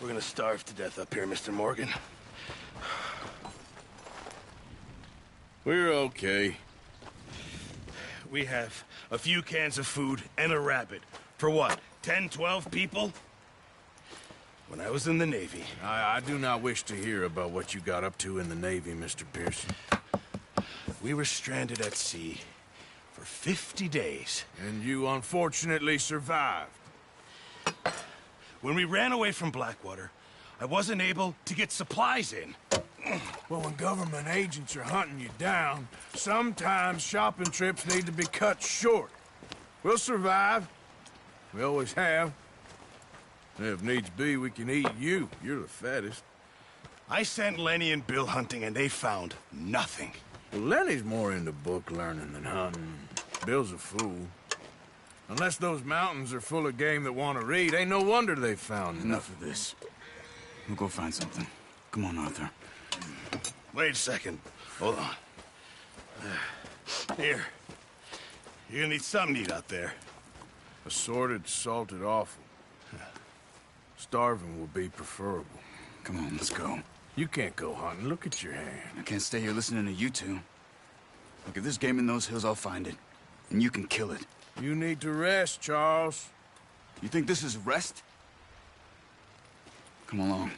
We're gonna starve to death up here, Mr. Morgan. We're okay. We have a few cans of food and a rabbit. For what, 10, 12 people? When I was in the Navy... I do not wish to hear about what you got up to in the Navy, Mr. Pearson. We were stranded at sea for 50 days. And you unfortunately survived. When we ran away from Blackwater, I wasn't able to get supplies in. Well, when government agents are hunting you down, sometimes shopping trips need to be cut short. We'll survive. We always have. And if needs be, we can eat you. You're the fattest. I sent Lenny and Bill hunting, and they found nothing. Well, Lenny's more into book learning than hunting. Bill's a fool. Unless those mountains are full of game that want to read, ain't no wonder they found Enough of this. We'll go find something. Come on, Arthur. Wait a second. Hold on. Here. You're gonna need something to eat out there. Assorted, salted offal. Starving will be preferable. Come on, let's go. You can't go hunting. Look at your hand. I can't stay here listening to you two. Look, if there's game in those hills, I'll find it. And you can kill it. You need to rest, Charles. You think this is rest? Come along.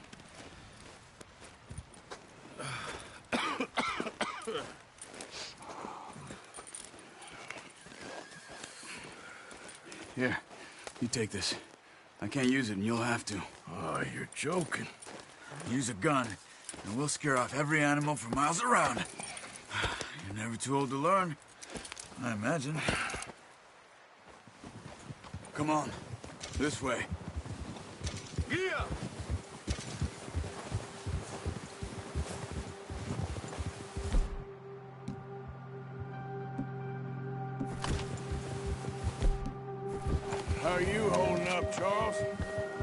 Here, you take this. I can't use it, and you'll have to. Oh, you're joking. Use a gun, and we'll scare off every animal for miles around. You're never too old to learn, I imagine. Come on, this way. Yeah! How are you holding up, Charles?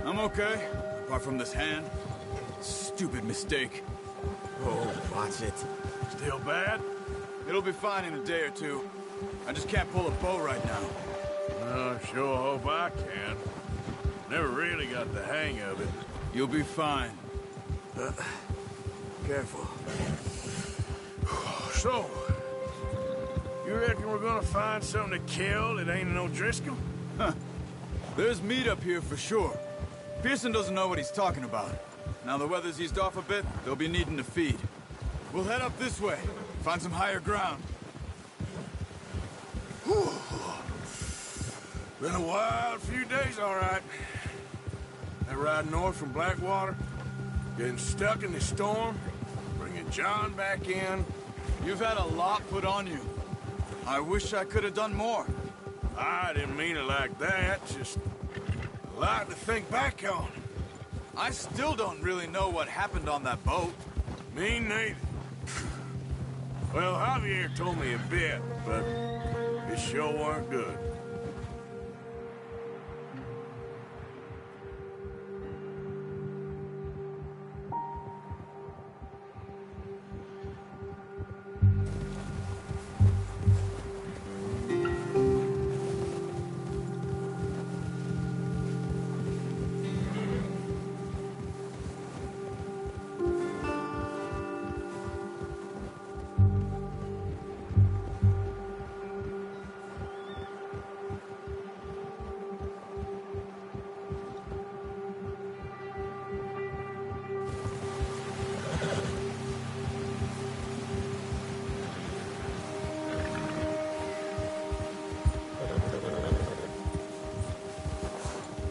I'm okay, apart from this hand. Stupid mistake. Oh, watch it. Still bad? It'll be fine in a day or two. I just can't pull a bow right now. Sure hope I can. Never really got the hang of it. You'll be fine. Careful. So, you reckon we're gonna find something to kill that ain't no Driscoll? Huh. There's meat up here for sure. Pearson doesn't know what he's talking about. Now the weather's eased off a bit, they'll be needing to feed. We'll head up this way, find some higher ground. Whew. Been a wild few days, all right. That ride north from Blackwater, getting stuck in the storm, bringing John back in. You've had a lot put on you. I wish I could have done more. I didn't mean it like that, just a lot to think back on. I still don't really know what happened on that boat. Me neither. Well, Javier told me a bit, but it sure weren't good.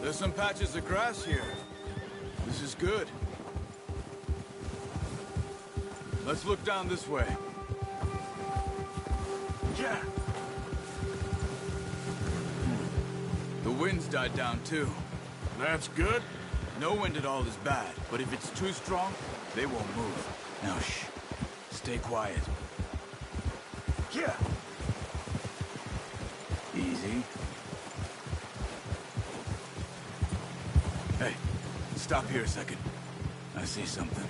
There's some patches of grass here. This is good. Let's look down this way. Yeah. The wind's died down too. That's good. No wind at all is bad, but if it's too strong, they won't move. Now shh. Stay quiet. Yeah. Easy. Hey, stop here a second. I see something.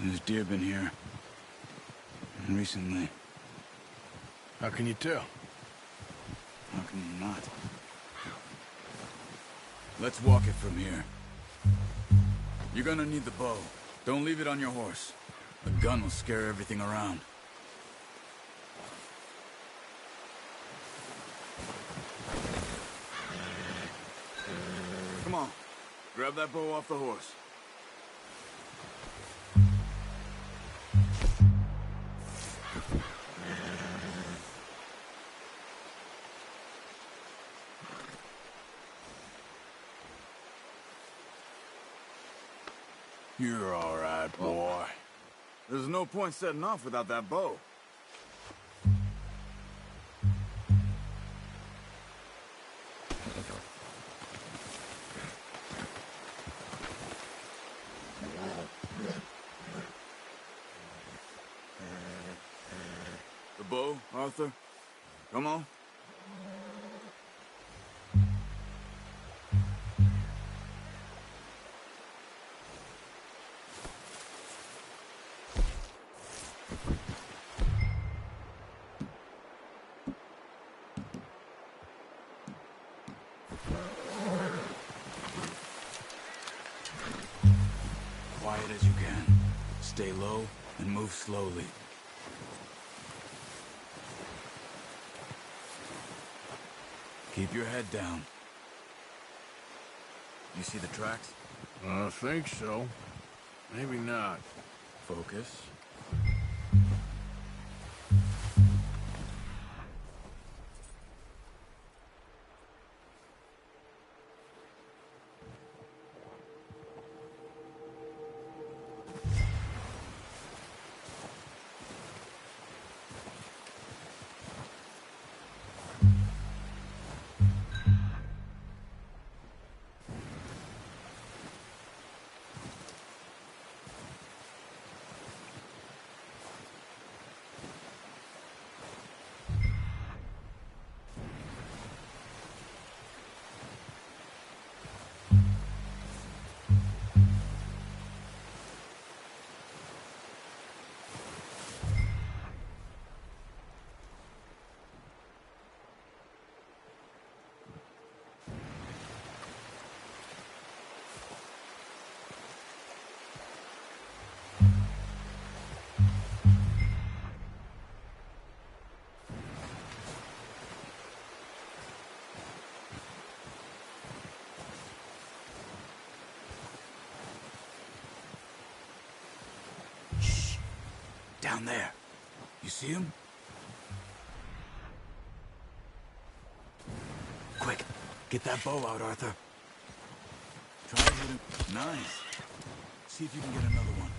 There's deer been here. Recently. How can you tell? How can you not? Let's walk it from here. You're gonna need the bow. Don't leave it on your horse. A gun will scare everything around. Come on. Grab that bow off the horse. You're all right, boy. There's no point setting off without that bow. The bow, Arthur? Come on. Quiet as you can. Stay low and move slowly. Keep your head down. You see the tracks? I think so. Maybe not. Focus. Down there. You see him? Quick, get that bow out, Arthur. Try and hit him. Nice. See if you can get another one.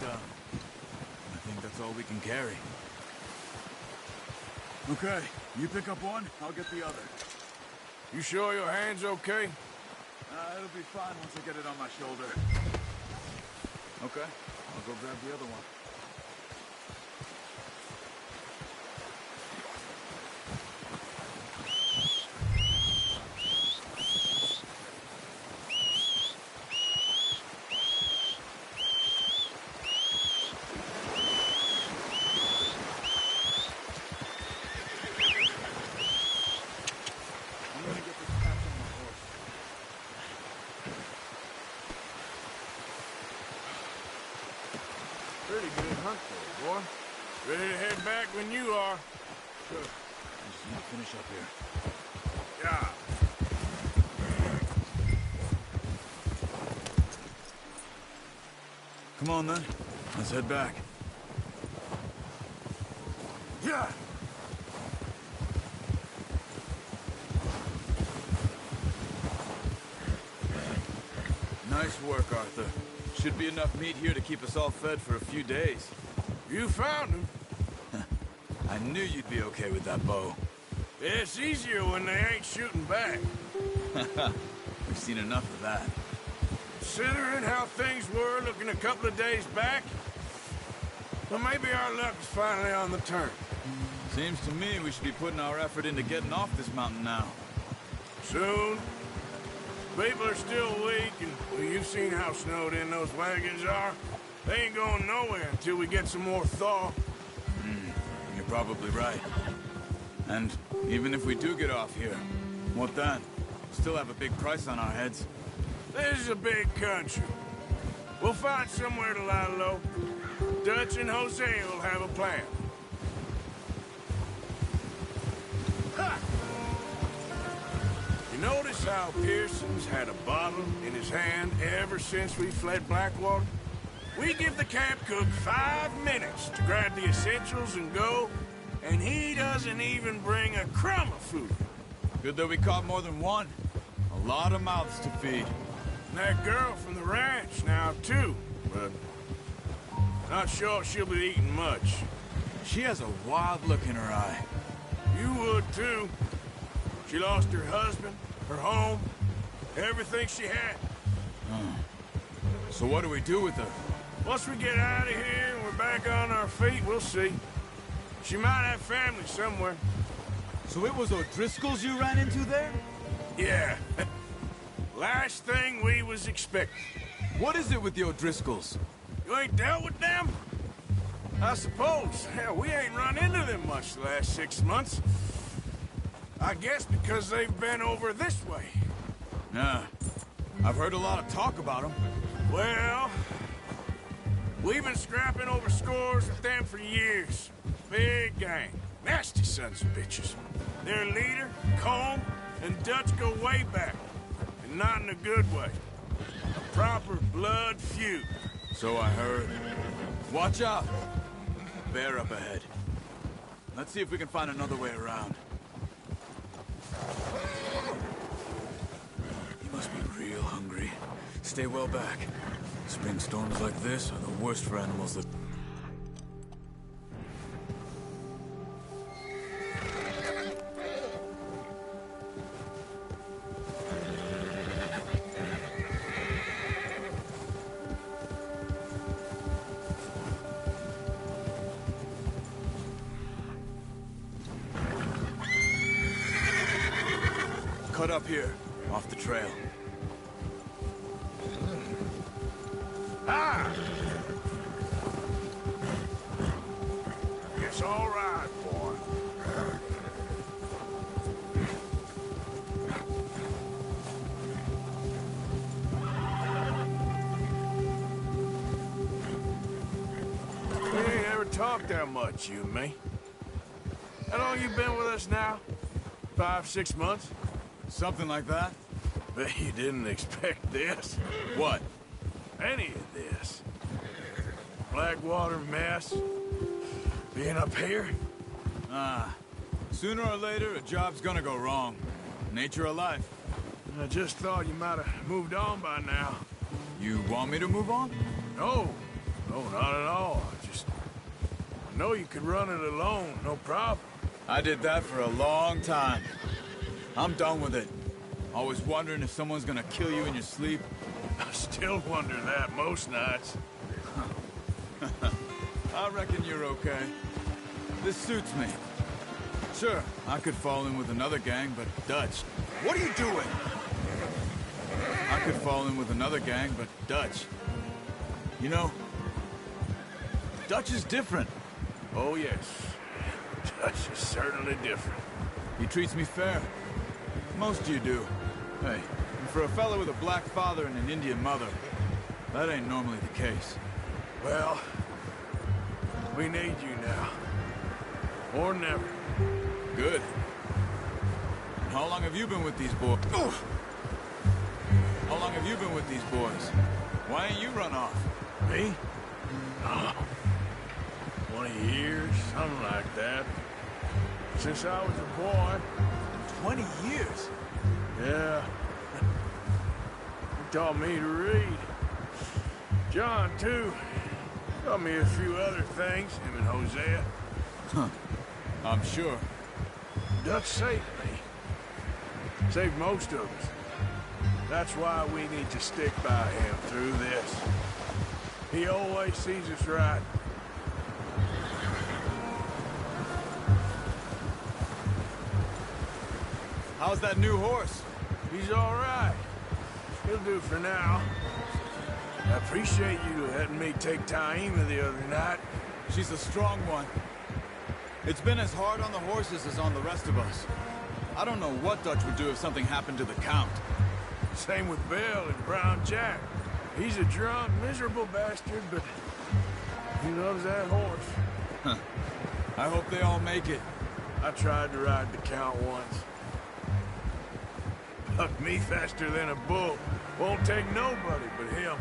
I think that's all we can carry. Okay, you pick up one, I'll get the other. You sure your hand's okay? It'll be fine once I get it on my shoulder. Okay, I'll go grab the other one. Pretty good hunt there, boy. Ready to head back when you are. Sure. Just need to finish up here. Yeah. Come on then, let's head back. Yeah. Nice work, Arthur. Should be enough meat here to keep us all fed for a few days. You found him. I knew you'd be okay with that bow. It's easier when they ain't shooting back. We've seen enough of that. Considering how things were looking a couple of days back, well, maybe our luck is finally on the turn. Seems to me we should be putting our effort into getting off this mountain now. Soon. People are still weak, and well, you've seen how snowed in those wagons are. They ain't going nowhere until we get some more thaw. You're probably right. And even if we do get off here, what then? Still have a big price on our heads. This is a big country. We'll find somewhere to lie low. Dutch and Jose will have a plan. Ha! You notice how Pearson's had a bottle in his hand ever since we fled Blackwater? We give the camp cook 5 minutes to grab the essentials and go, and he doesn't even bring a crumb of food. Good that we caught more than one. A lot of mouths to feed. And that girl from the ranch now, too, but not sure she'll be eating much. She has a wild look in her eye. You would, too. She lost her husband, her home, everything she had. So what do we do with her? Once we get out of here and we're back on our feet, we'll see. She might have family somewhere. So it was O'Driscoll's you ran into there? Yeah. Last thing we was expecting. What is it with the O'Driscolls? You ain't dealt with them? I suppose. Hell, we ain't run into them much the last 6 months. I guess because they've been over this way. Nah. I've heard a lot of talk about them. Well, we've been scrapping over scores with them for years. Big gang. Nasty sons of bitches. Their leader, Comb, and Dutch go way back. And not in a good way. A proper blood feud. So I heard. Watch out! Bear up ahead. Let's see if we can find another way around. You must be real hungry. Stay well back. Spring storms like this are the worst for animals that... Cut up here, off the trail. Ah! It's all right, boy. We ain't ever talked that much, you and me. How long you been with us now? 5, 6 months? Something like that? Bet you didn't expect this. What? Any of this. Blackwater mess. Being up here. Sooner or later, a job's gonna go wrong. Nature of life. I just thought you might have moved on by now. You want me to move on? No. No, not at all. I know you could run it alone, no problem. I did that for a long time. I'm done with it. Always wondering if someone's gonna kill you in your sleep. I still wonder that most nights. I reckon you're okay. This suits me. Sure, I could fall in with another gang, but Dutch. What are you doing? I could fall in with another gang, but Dutch. You know, Dutch is different. Oh, yes. Dutch is certainly different. He treats me fair. Most of you do. Hey, and for a fella with a black father and an Indian mother, that ain't normally the case. Well, we need you now. Or never. Good. And how long have you been with these boys? How long have you been with these boys? Why ain't you run off? Me? Oh, 20 years, something like that. Since I was a boy. 20 years? Yeah. He taught me to read. John, too. Taught me a few other things, him and Hosea. Huh. I'm sure. Dutch saved me. Saved most of us. That's why we need to stick by him through this. He always sees us right. How's that new horse? He's all right. He'll do for now. I appreciate you letting me take Taima the other night. She's a strong one. It's been as hard on the horses as on the rest of us. I don't know what Dutch would do if something happened to the Count. Same with Bill and Brown Jack. He's a drunk, miserable bastard, but he loves that horse. Huh. I hope they all make it. I tried to ride the Count once. Bucked me faster than a bull. Won't take nobody but him.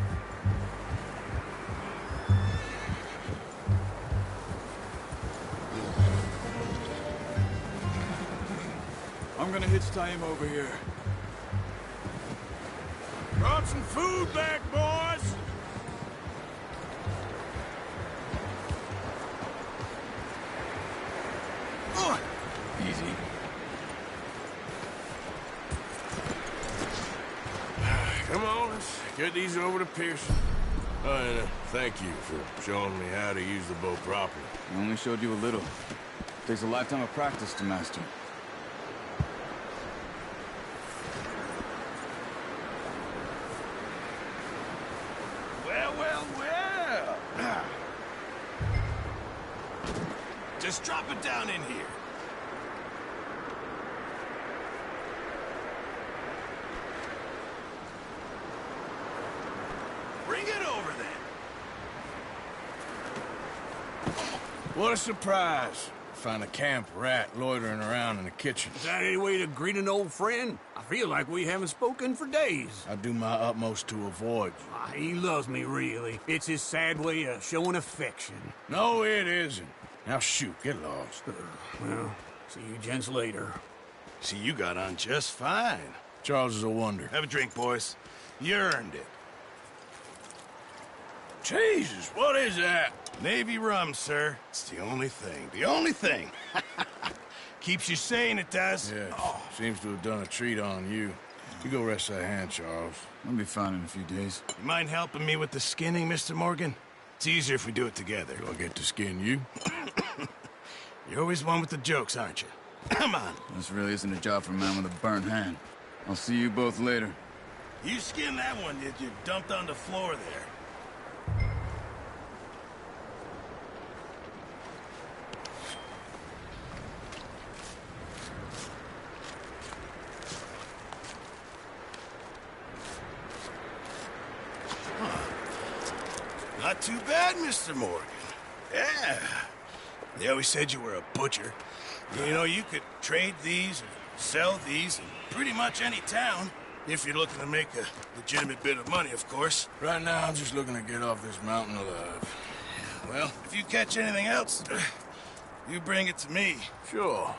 I'm gonna hitch Taima over here. Brought some food back, boys! Easy. Come on, let's get these over to Pearson. And thank you for showing me how to use the bow properly. I only showed you a little. Takes a lifetime of practice to master. Well. Just drop it down in here. Bring it over then. What a surprise. Find a camp rat loitering around in the kitchen. Is that any way to greet an old friend? I feel like we haven't spoken for days. I do my utmost to avoid you. He loves me, really. It's his sad way of showing affection. No, it isn't. Now shoot, get lost. Well, see you gents later. See, you got on just fine. Charles is a wonder. Have a drink, boys. You earned it. Jesus, what is that? Navy rum, sir. It's the only thing. The only thing. Keeps you sane, it does. Yeah, seems to have done a treat on you. You go rest that hand, Charles. I'll be fine in a few days. You mind helping me with the skinning, Mr. Morgan? It's easier if we do it together. Do I get to skin you? You're always one with the jokes, aren't you? Come on. This really isn't a job for a man with a burnt hand. I'll see you both later. You skinned that one, did you? Dumped on the floor there. Not too bad, Mr. Morgan. Yeah. They always said you were a butcher. You know, you could trade these, sell these in pretty much any town. If you're looking to make a legitimate bit of money, of course. Right now, I'm just looking to get off this mountain alive. Well, if you catch anything else, you bring it to me. Sure.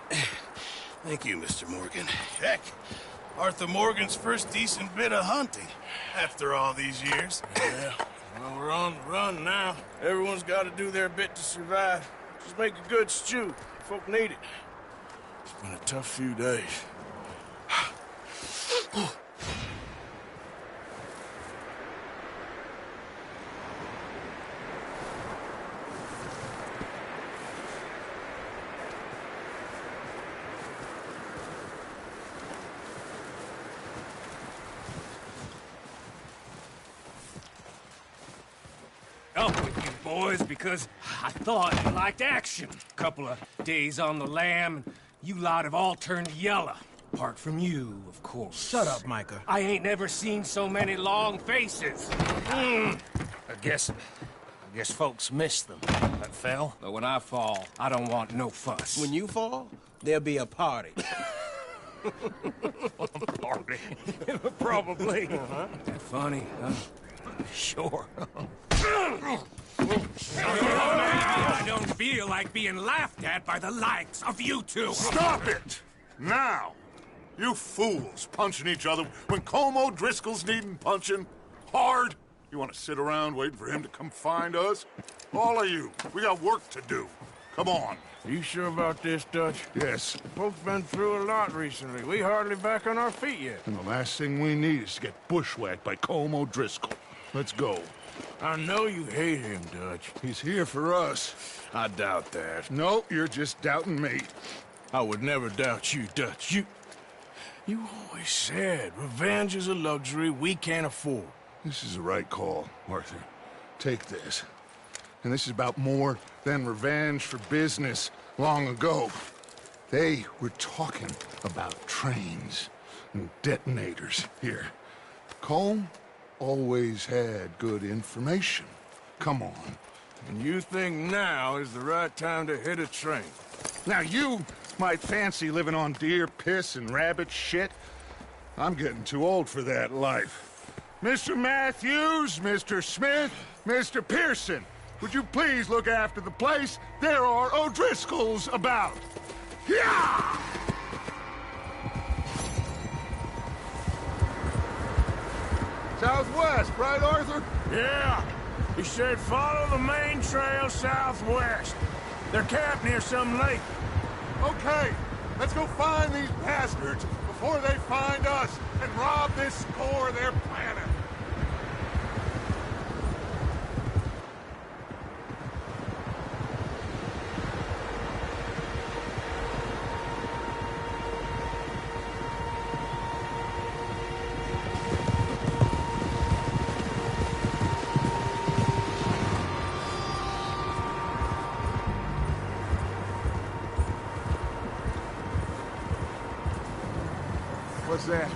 Thank you, Mr. Morgan. Heck, Arthur Morgan's first decent bit of hunting after all these years. Yeah, Well, we're on the run now. Everyone's got to do their bit to survive. Just make a good stew. Folk need it. It's been a tough few days. Up with you boys because I thought you liked action. Couple of days on the lam, and you lot have all turned yellow. Apart from you, of course. Shut up, Micah. I ain't never seen so many long faces. I guess folks miss them. That fell. But when I fall, I don't want no fuss. When you fall, there'll be a party. Party. Probably. That funny, huh? Sure. I don't feel like being laughed at by the likes of you two. Stop it! Now! You fools punching each other when Colm O'Driscoll's needing punching. Hard! You want to sit around waiting for him to come find us? All of you, we got work to do. Come on. You sure about this, Dutch? Yes. Folks been through a lot recently. We hardly back on our feet yet. And the last thing we need is to get bushwhacked by Colm O'Driscoll. Let's go. I know you hate him, Dutch. He's here for us. I doubt that. No, you're just doubting me. I would never doubt you, Dutch. You always said revenge is a luxury we can't afford. This is the right call, Arthur. Take this. And this is about more than revenge for business long ago. They were talking about trains and detonators here. Colm always had good information. Come on. And you think now is the right time to hit a train? Now you might fancy living on deer piss and rabbit shit. I'm getting too old for that life. Mr. Matthews, Mr. Smith, Mr. Pearson, would you please look after the place? There are O'Driscolls about. Yeah! Southwest, right, Arthur? Yeah. He said follow the main trail southwest. They're camped near some lake. Okay, let's go find these bastards before they find us and rob this core of their planet. What's that?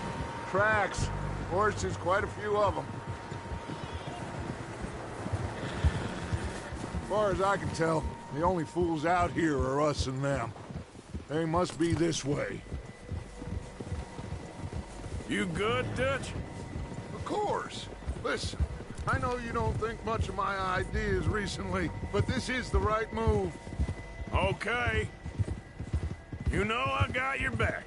Tracks. Horses, quite a few of them. As far as I can tell, the only fools out here are us and them. They must be this way. You good, Dutch? Of course. Listen, I know you don't think much of my ideas recently, but this is the right move. Okay. You know I got your back.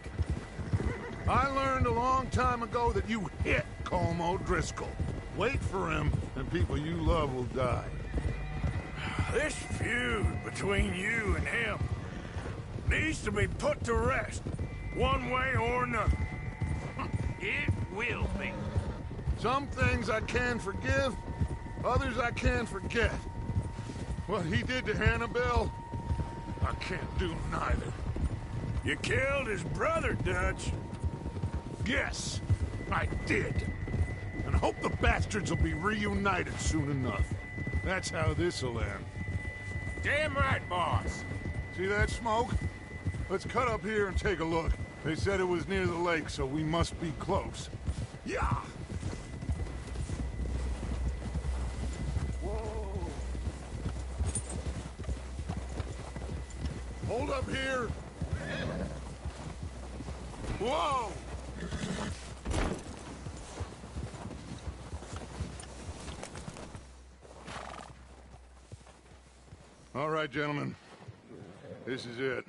I learned a long time ago that you hit Colm O'Driscoll. Wait for him, and people you love will die. This feud between you and him needs to be put to rest, one way or another. It will be. Some things I can forgive, others I can't forget. What he did to Hannibal, I can't do neither. You killed his brother, Dutch. Yes, I did. And I hope the bastards will be reunited soon enough. That's how this'll end. Damn right, boss. See that smoke? Let's cut up here and take a look. They said it was near the lake, so we must be close. Yeah! Whoa! Hold up here! Whoa! All right, gentlemen. This is it.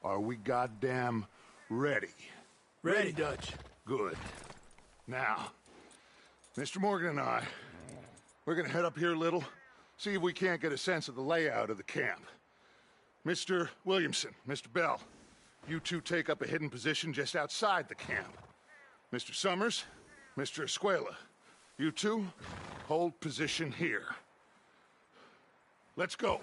Are we goddamn ready? Ready, Dutch. Good. Now, Mr. Morgan and I, we're gonna head up here a little, see if we can't get a sense of the layout of the camp. Mr. Williamson, Mr. Bell, you two take up a hidden position just outside the camp. Mr. Summers, Mr. Escuela, you two hold position here. Let's go.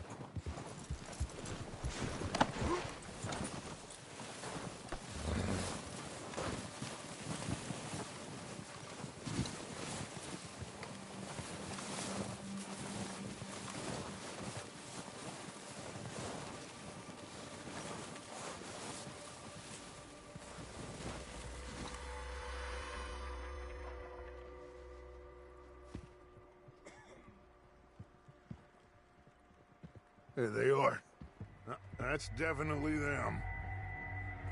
There they are. That's definitely them.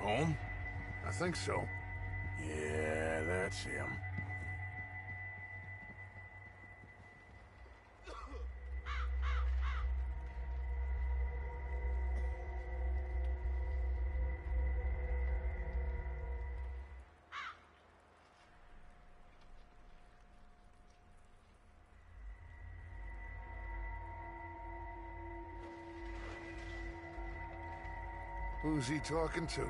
Home? I think so. Yeah, that's him. Who's he talking to?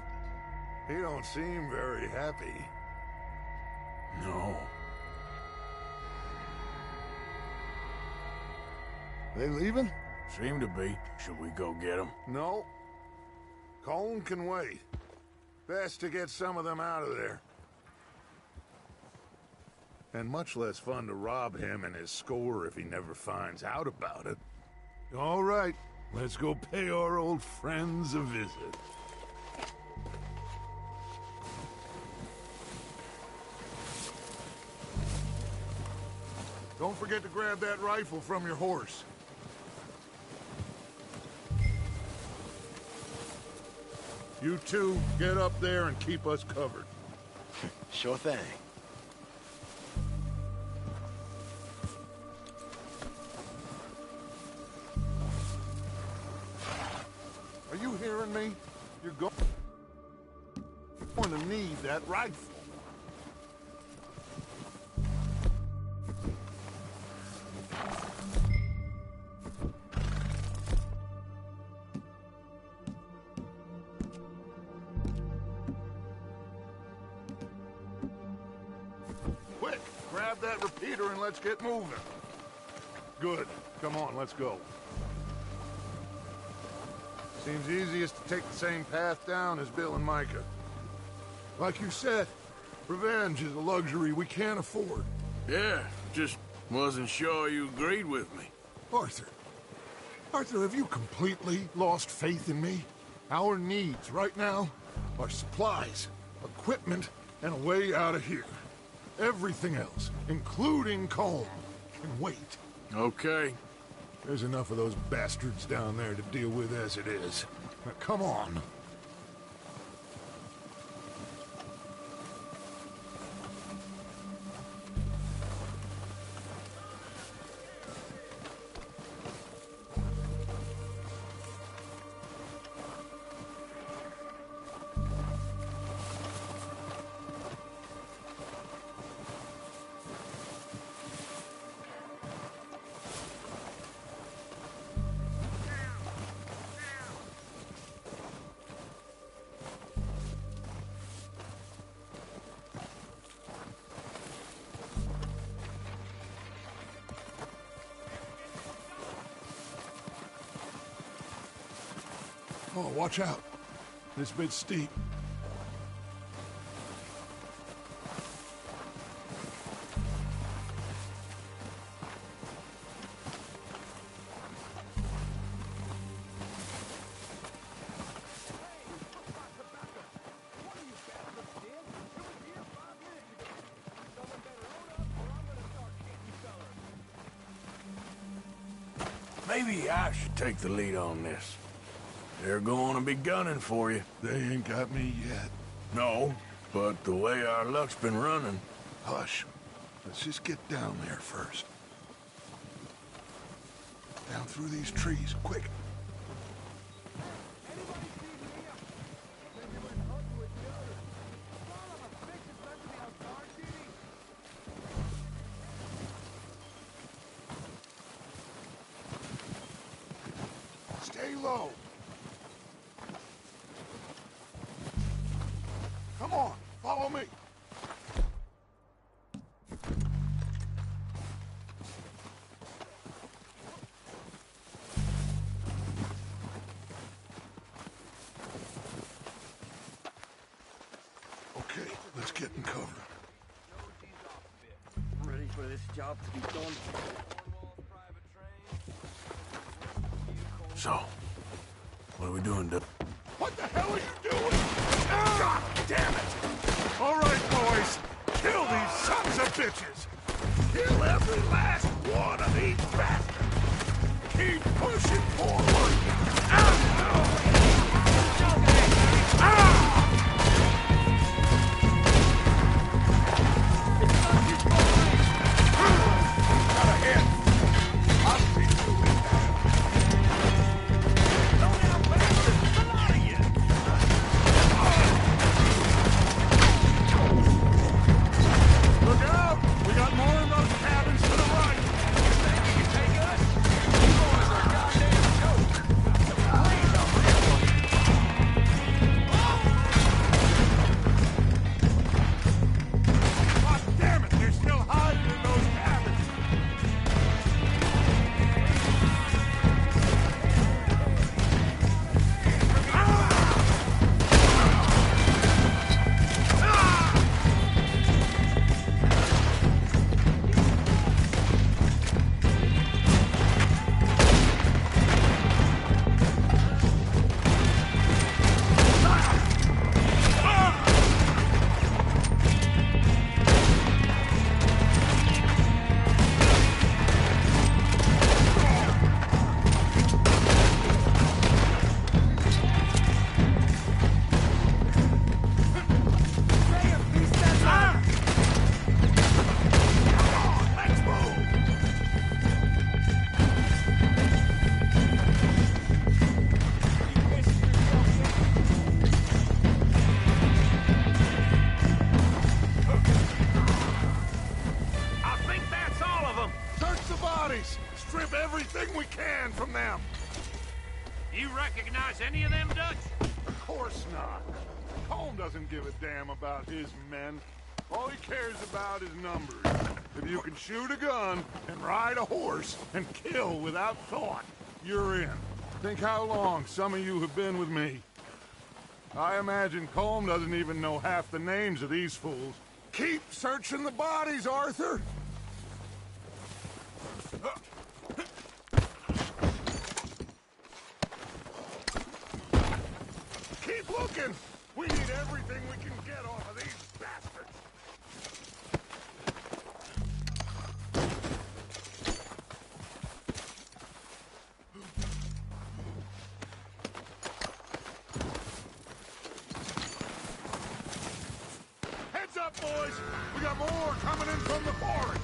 He don't seem very happy. No. They leaving? Seem to be. Should we go get them? No. Colin can wait. Best to get some of them out of there. And much less fun to rob him and his score if he never finds out about it. All right. Let's go pay our old friends a visit. Don't forget to grab that rifle from your horse. You two, get up there and keep us covered. Sure thing. Are you hearing me? You're going to need that rifle. Quick, grab that repeater and let's get moving. Good. Come on, let's go. Seems easiest to take the same path down as Bill and Micah. Like you said, revenge is a luxury we can't afford. Yeah, just wasn't sure you agreed with me. Arthur. Arthur, have you completely lost faith in me? Our needs right now are supplies, equipment, and a way out of here. Everything else, including Comb, can wait. Okay. There's enough of those bastards down there to deal with as it is. Now, come on. Oh, watch out. This bit's steep. Maybe I should take the lead on this. They're going to be gunning for you. They ain't got me yet. No, but the way our luck's been running... Hush. Let's just get down there first. Down through these trees, quick. low. Come on, follow me. Okay, let's get in cover. I'm ready for this job to be done. So, what are we doing, Duck? What the hell are you doing? God damn it! All right, boys. Kill these sons of bitches. Kill every last one of these bastards. Keep pushing forward. Got a hit. I'll see you with that. Look out! We got more in those cabins to the right. You think you can take us? You boys are a goddamn joke. Please don't God damn it! They're still hiding in those cabins. I think that's all of them. Search the bodies. Strip everything we can from them. You recognize any of them, Dutch? Of course not. Comb doesn't give a damn about his men. All he cares about is numbers. If you can shoot a gun and ride a horse and kill without thought, you're in. Think how long some of you have been with me. I imagine Comb doesn't even know half the names of these fools. Keep searching the bodies, Arthur! Keep looking! We need everything we can get off of these bastards! Heads up, boys! We got more coming in from the forest!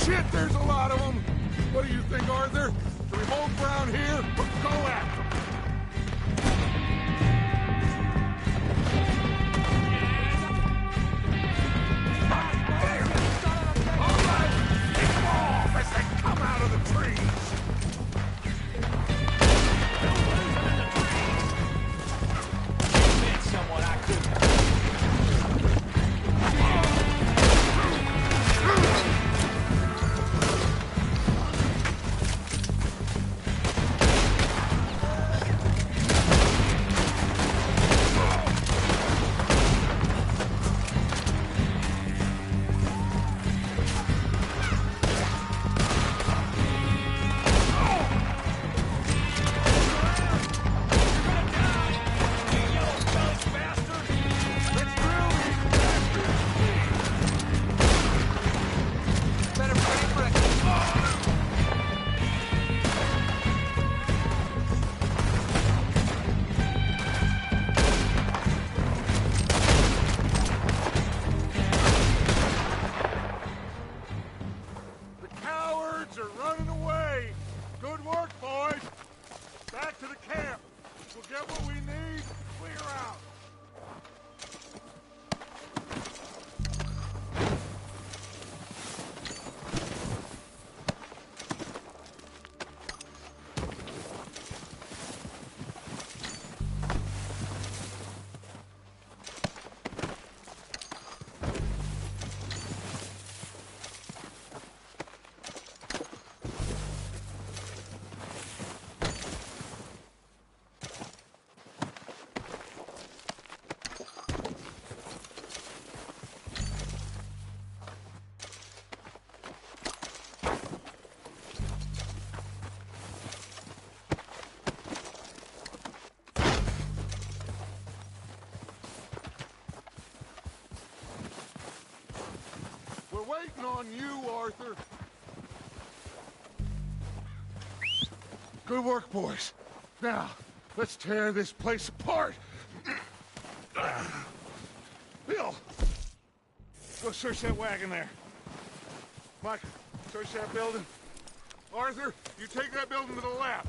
Shit, there's a lot of them! What do you think, Arthur? Do we hold ground here or go after them? All right, kick them off as they come out of the trees! Someone I couldn't. on you, Arthur. Good work, boys. Now, let's tear this place apart. Bill, go search that wagon there. Mike, search that building. Arthur, you take that building to the left.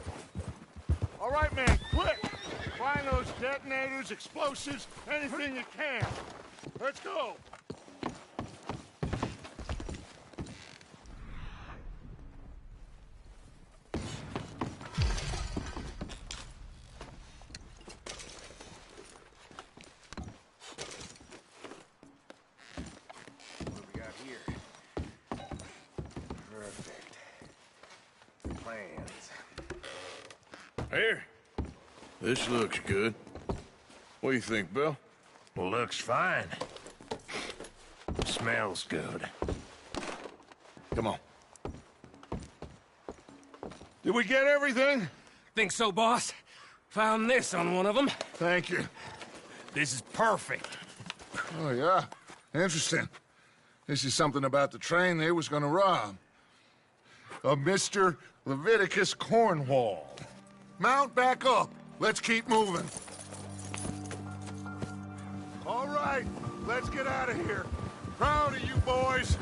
All right, man, quick! Find those detonators, explosives, anything you can. Let's go! What do we got here? Perfect. Plans. Here. This looks good. What do you think, Bill? Looks fine. Smells good. Come on. Did we get everything? Think so, boss? Found this on one of them. Thank you. This is perfect. Oh, yeah? Interesting. This is something about the train they was gonna rob. A Mr. Leviticus Cornwall. Mount back up. Let's keep moving. All right, let's get out of here. Proud of you boys.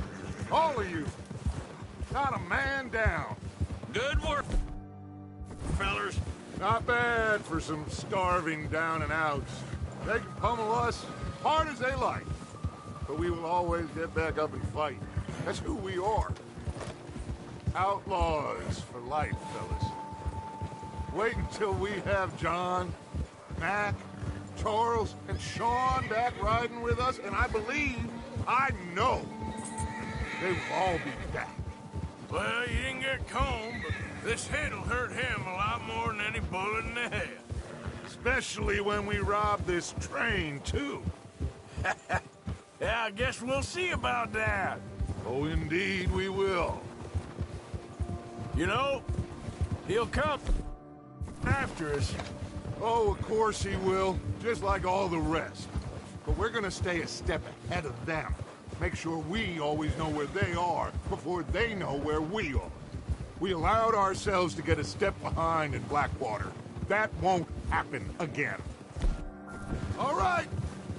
All of you. Not a man down. Good work, fellers. Not bad for some starving down and outs. They can pummel us hard as they like. But we will always get back up and fight. That's who we are. Outlaws for life, fellas. Wait until we have John, Mac, Charles, and Sean back riding with us, and I believe, I know, they will all be back. Well, you didn't get Comb, but this hit'll hurt him a lot more than any bullet in the head. Especially when we rob this train, too. Yeah, I guess we'll see about that. Oh, indeed we will. You know, he'll come after us. Oh, of course he will, just like all the rest. But we're gonna stay a step ahead of them. Make sure we always know where they are before they know where we are. We allowed ourselves to get a step behind in Blackwater. That won't happen again. All right,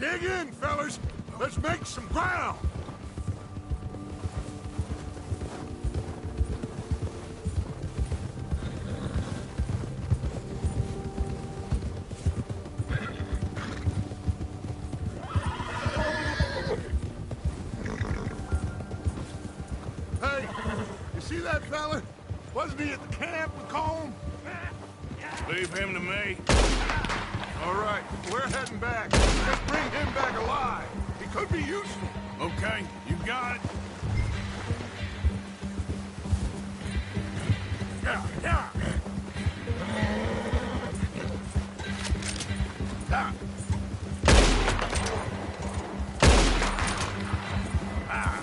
dig in, fellas. Let's make some ground. Hey, you see that fella? Wasn't he at the camp with Comb? Leave him to me. All right, we're heading back. Let's bring him back alive. He could be useful. Okay, you got it. Yeah, yeah. Ah. Ah.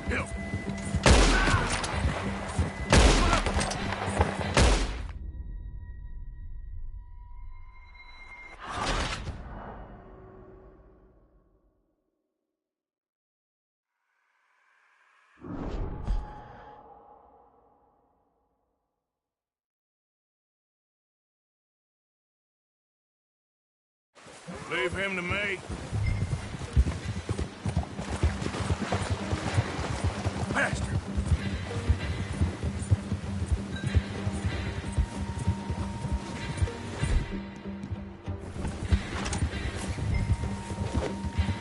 Bill. Leave him to me. Bastard.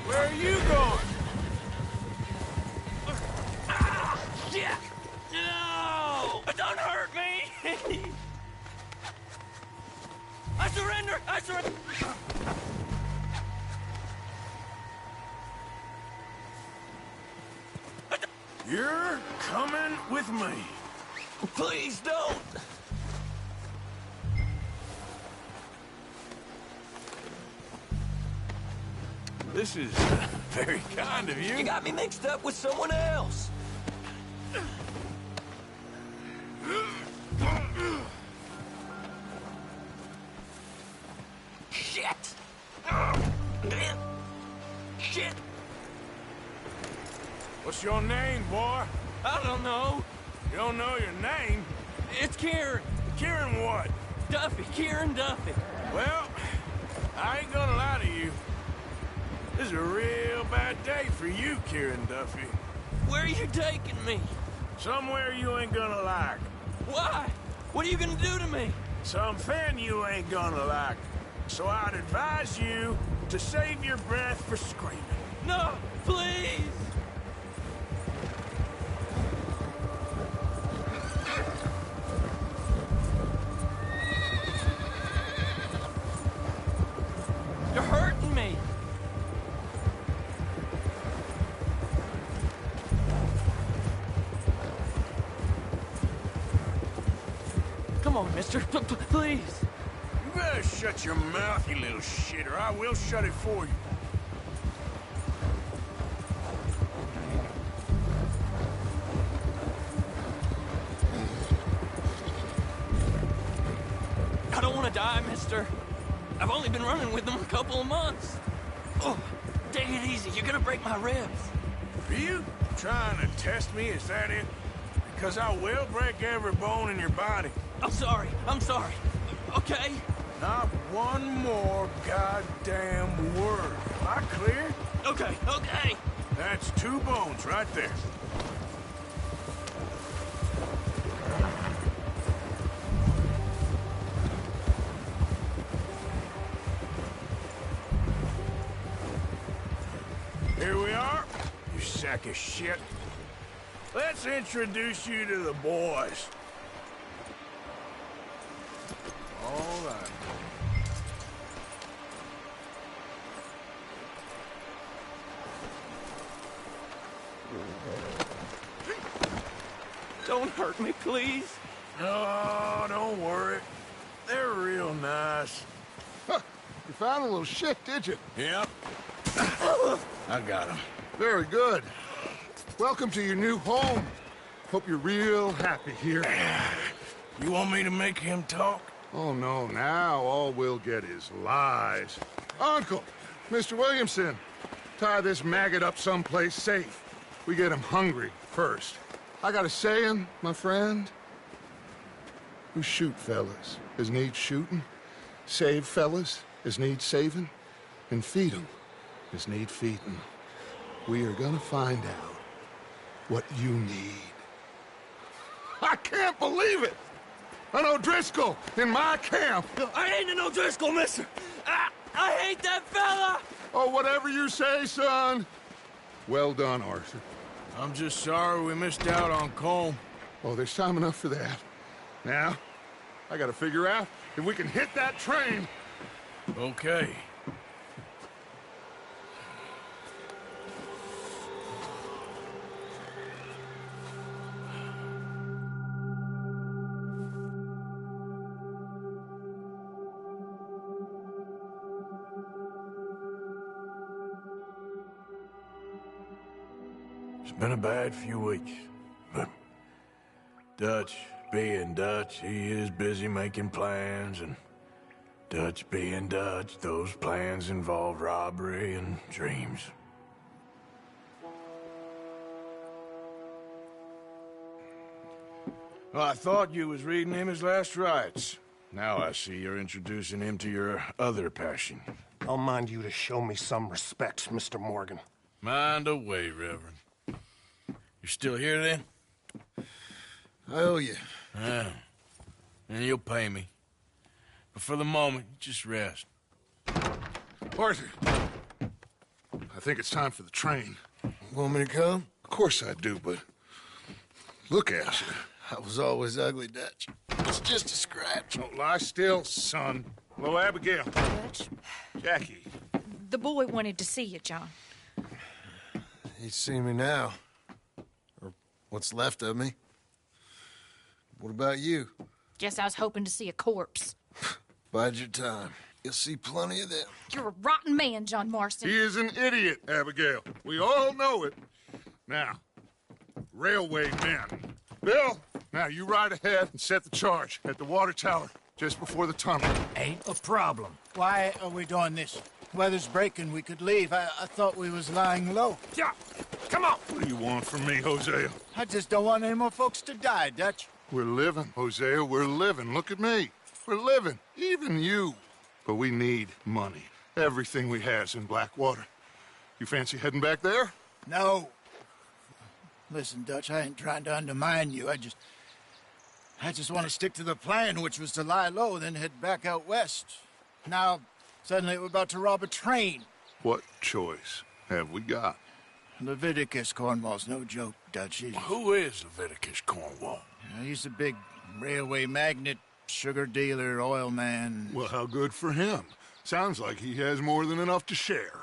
Where are you going? Shit! No! Don't hurt me! I surrender! I surrender! You're coming with me. Please don't! This is very kind of you. You got me mixed up with someone else. Shit! What's your name, boy? I don't know. You don't know your name? It's Kieran. Kieran what? Duffy. Kieran Duffy. Well, I ain't gonna lie to you. This is a real bad day for you, Kieran Duffy. Where are you taking me? Somewhere you ain't gonna like. Why? What are you gonna do to me? Something you ain't gonna like. So I'd advise you to save your breath for screaming. No, please. You're hurting me. Come on, mister. Please. You better shut your mouth, you little shit, or I will shut it for you. I don't want to die, mister. I've only been running with them a couple of months. Oh, take it easy. You're gonna break my ribs. Are you trying to test me? Is that it? Because I will break every bone in your body. I'm sorry. I'm sorry. Okay? Not one more goddamn word. Am I clear? Okay, okay. That's 2 bones right there. Here we are, you sack of shit. Let's introduce you to the boys. All right. Don't hurt me, please. No, don't worry. They're real nice. Huh. You found a little shit, did you? Yep. I got him. Very good. Welcome to your new home. Hope you're real happy here. You want me to make him talk? Oh, no, now all we'll get is lies. Uncle, Mr. Williamson, tie this maggot up someplace safe. We get him hungry first. I got a saying, my friend. Who shoot fellas as need shooting, save fellas as need saving, and feed 'em as need feeding. We are gonna find out what you need. I can't believe it! An O'Driscoll in my camp! I ain't an O'Driscoll, mister! I hate that fella! Oh, whatever you say, son. Well done, Arthur. I'm just sorry we missed out on comb. Oh, there's time enough for that. Now, I gotta figure out if we can hit that train. Okay. It's been a bad few weeks, but Dutch being Dutch, he is busy making plans, and Dutch being Dutch, those plans involve robbery and dreams. Well, I thought you was reading him his last rites. Now I see you're introducing him to your other passion. I'll mind you to show me some respect, Mr. Morgan. Mind away, Reverend. You're still here, then? I owe you. Ah, and you'll pay me. But for the moment, just rest. Arthur, I think it's time for the train. Want me to come? Of course I do, but look at you. I was always ugly, Dutch. It's just a scratch. Don't lie still, son. Hello, Abigail. Dutch, Jackie. the boy wanted to see you, John. He's seen me now. Or what's left of me. What about you? Guess I was hoping to see a corpse. Bide your time. You'll see plenty of them. You're a rotten man, John Marston. He is an idiot, Abigail. We all know it. Now, railway men. Bill, now you ride ahead and set the charge at the water tower just before the tunnel. Ain't a problem. Why are we doing this? Weather's breaking. We could leave. I thought we was lying low. Yeah, come on. What do you want from me, Hosea? I just don't want any more folks to die, Dutch. We're living, Hosea, we're living. Look at me. We're living. Even you. But we need money. Everything we has in Blackwater. You fancy heading back there? No. Listen, Dutch, I ain't trying to undermine you. I just want to stick to the plan, which was to lie low, then head back out west. Now, suddenly we're about to rob a train. What choice have we got? Leviticus Cornwall's no joke, Dutch. Who is Leviticus Cornwall? He's a big railway magnate, sugar dealer, oil man. Well, how good for him. Sounds like he has more than enough to share.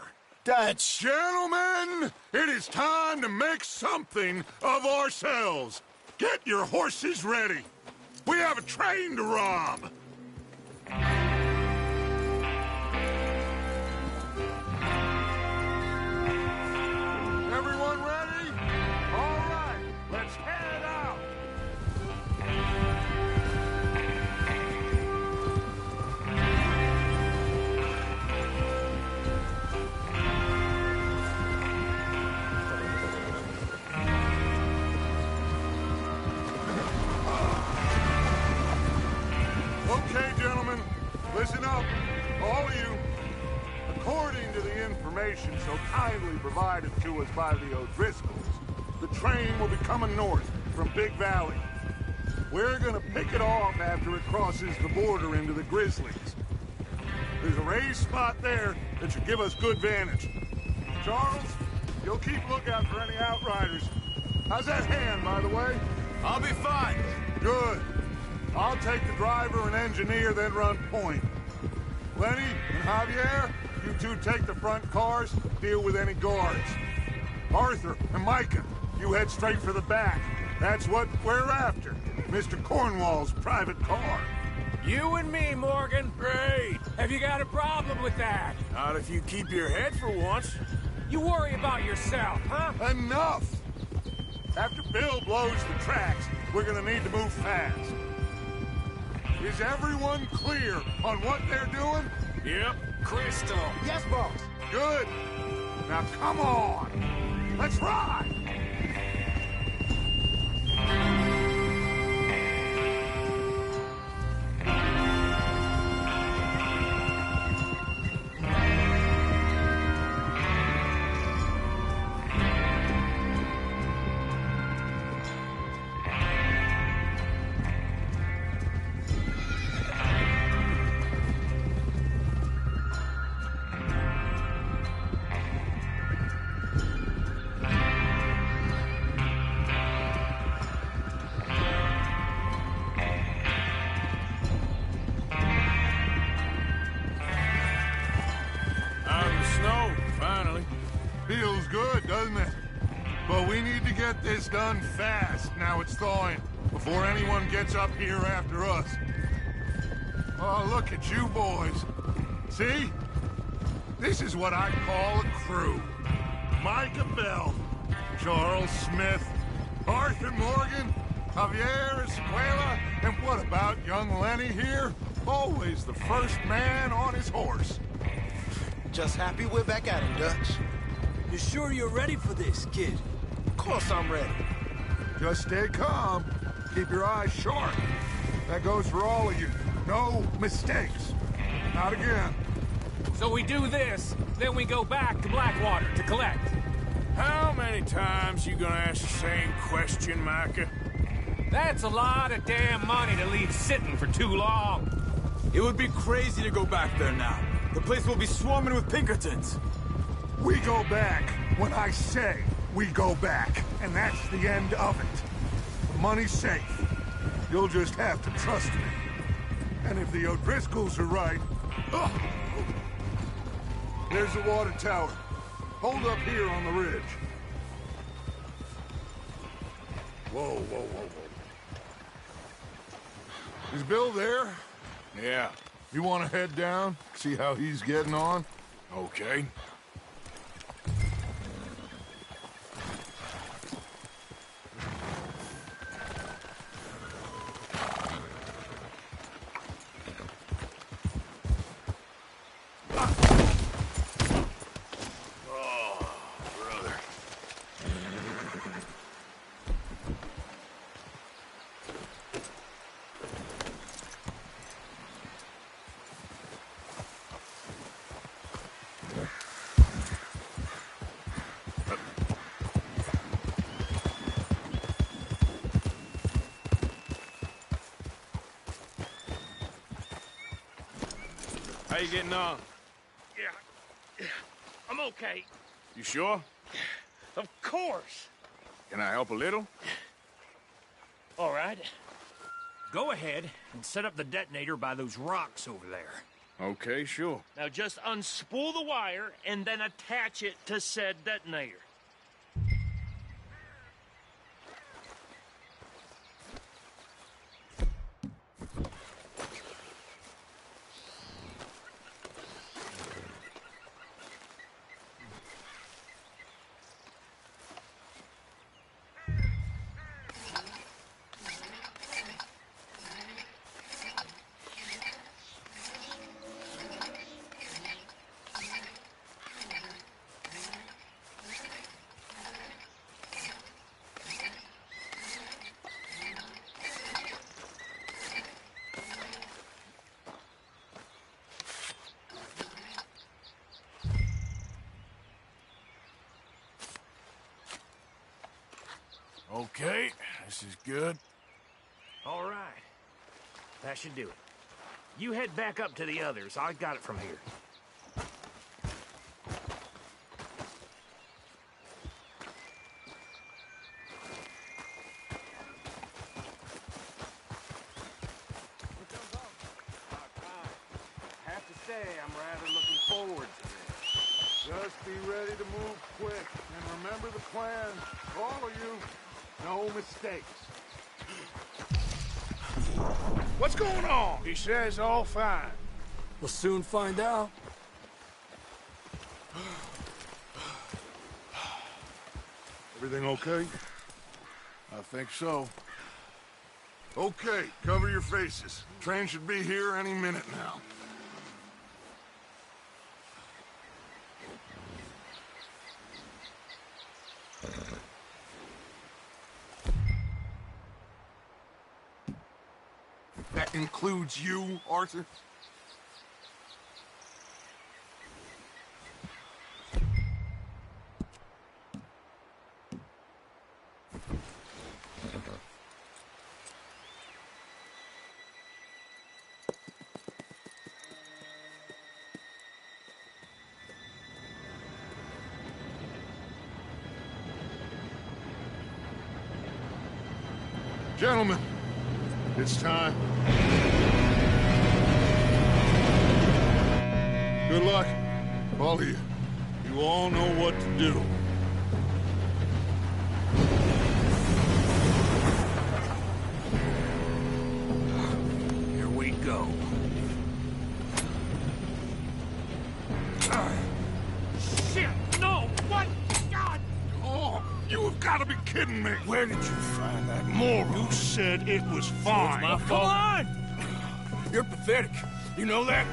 Dutch! Gentlemen, it is time to make something of ourselves. Get your horses ready. We have a train to rob. Everyone ready? All right, let's head out. Okay, gentlemen, listen up, all of you. According to the information so kindly provided to us by the O'Driscolls, the train will be coming north from Big Valley. We're gonna pick it off after it crosses the border into the Grizzlies. There's a raised spot there that should give us good vantage. Charles, you'll keep lookout for any outriders. How's that hand, by the way? I'll be fine. Good. I'll take the driver and engineer, then run point. Lenny and Javier, you two take the front cars, deal with any guards. Arthur and Micah, you head straight for the back. That's what we're after. Mr. Cornwall's private car. You and me, Morgan. Great. Have you got a problem with that? Not if you keep your head for once. You worry about yourself, huh? Enough! After Bill blows the tracks, we're gonna need to move fast. Is everyone clear on what they're doing? Yep. Crystal. Yes, boss. Good. Now come on. Let's ride. Feels good, doesn't it? But we need to get this done fast, now it's thawing, before anyone gets up here after us. Oh, look at you boys. See? This is what I call a crew. Micah Bell, Charles Smith, Arthur Morgan, Javier Escuela, and what about young Lenny here? Always the first man on his horse. Just happy we're back at it, Dutch. You sure you're ready for this, kid? Of course I'm ready. Just stay calm. Keep your eyes sharp. That goes for all of you. No mistakes. Not again. So we do this, then we go back to Blackwater to collect. How many times you gonna ask the same question, Micah? That's a lot of damn money to leave sitting for too long. It would be crazy to go back there now. The place will be swarming with Pinkertons. We go back when I say we go back, and that's the end of it. The money's safe. You'll just have to trust me. And if the O'Driscolls are right... Ugh. There's the water tower. Hold up here on the ridge. Whoa, whoa, whoa, whoa. Is Bill there? Yeah. You want to head down? See how he's getting on? Okay. How you getting on? Yeah, I'm okay. You sure? Of course. Can I help a little? All right. Go ahead and set up the detonator by those rocks over there. Okay, sure. Now just unspool the wire and then attach it to said detonator. Okay, this is good. All right. That should do it. You head back up to the others. I got it from here. I have to say, I'm rather looking forward to this. Just be ready to move quick, and remember the plan. All of you, no mistakes. What's going on? He says all fine. We'll soon find out. Everything okay? I think so. Okay, cover your faces. Train should be here any minute now. That includes you, Arthur? Gentlemen, it's time. Good luck, all of you. You all know what to do. Here we go. Shit! No! What? God! Oh, you have got to be kidding me. Where did you find that moron? You said it was fine. my fault. Come on! You're pathetic. You know that?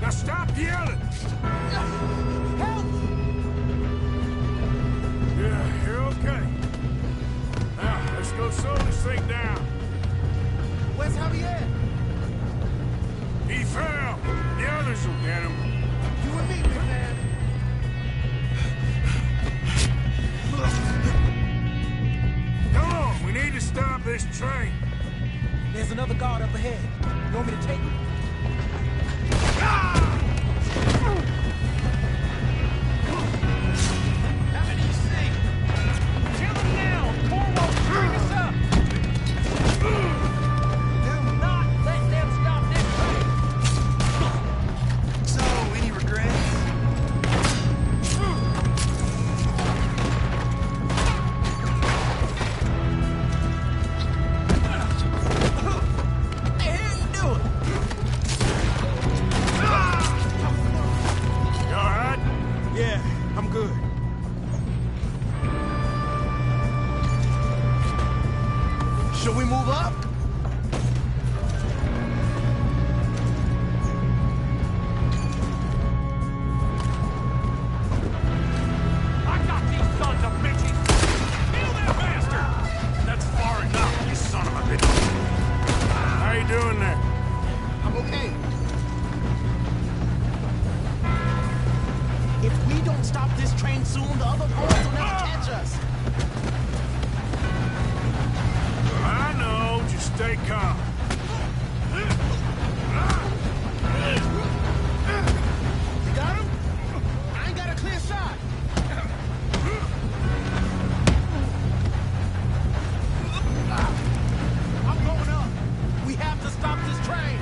Now stop yelling! Help! Yeah, you're okay. Now, let's go slow this thing down. Where's Javier? He fell. The others will get him. You and me, big man. Come on, we need to stop this train. There's another guard up ahead. You want me to take him? Shall we move up? soon the other boys will never catch us. I know, just stay calm. You got him? I ain't got a clear shot. I'm going up. We have to stop this train.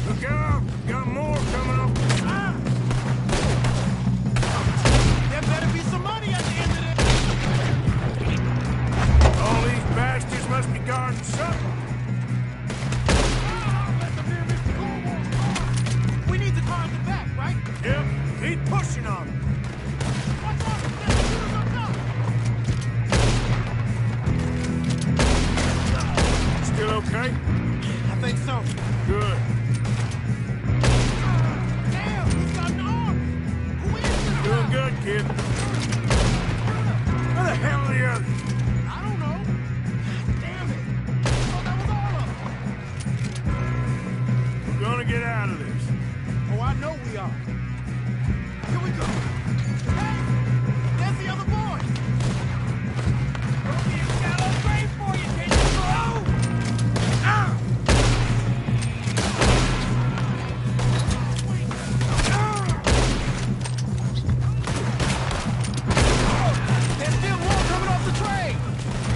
Look out! Got more coming up. Ah! There better be some money at the end of this. All these bastards must be guarding something. We need the car in the back, right? Yep, keep pushing on them. Watch out! There's shooters up top. Still okay? I think so. Good. Damn, he's got an arm. Who is this Doing guy? good, kid. Where the hell are the others? I don't know. Damn it. I thought that was all of them. We're gonna get out of this. Oh, I know we are. Here we go. Hey, there's the other boy. There'll be a shallow grave for you, can you go? Ow! There's still more coming off the train.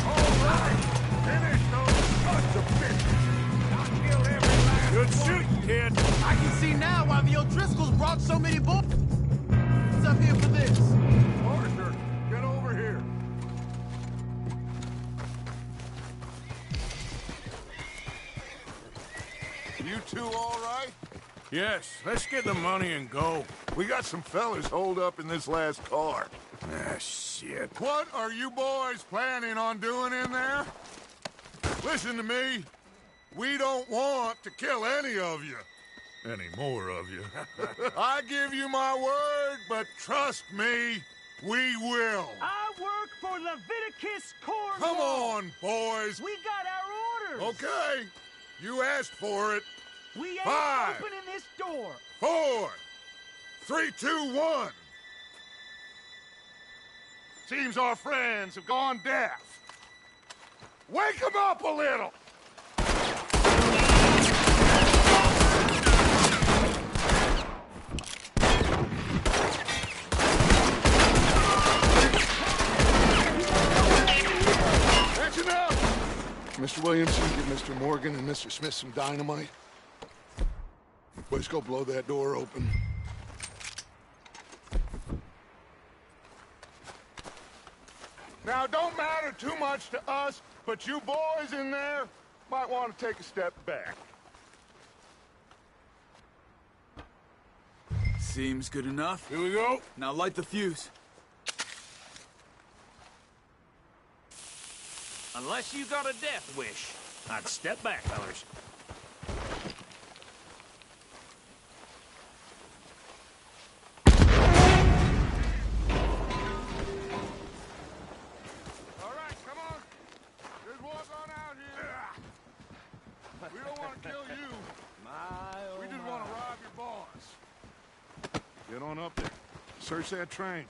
All right. Finish those sons of bitches. I'll kill every last Good shooting, kid. I can see now why the O'Driscolls brought so many boys. What's up here for this? Arthur, get over here. You two all right? Yes, let's get the money and go. We got some fellas holed up in this last car. Ah, shit. What are you boys planning on doing in there? Listen to me. We don't want to kill any of you. Any more of you. I give you my word, but trust me, we will. I work for Leviticus Corps. Come on, boys. We got our orders. Okay. You asked for it. We ain't 5, opening this door. 4, 3, 2, 1. Seems our friends have gone deaf. Wake them up a little. That's enough. Mr. Williamson, give Mr. Morgan and Mr. Smith some dynamite. Let's go blow that door open. Now, don't matter too much to us, but you boys in there might want to take a step back. Seems good enough. Here we go. Now light the fuse. Unless you got a death wish, I'd step back, fellers. All right, come on. Just walk on out here. We don't want to kill you. We just want to rob your boss. Get on up there. Search that train.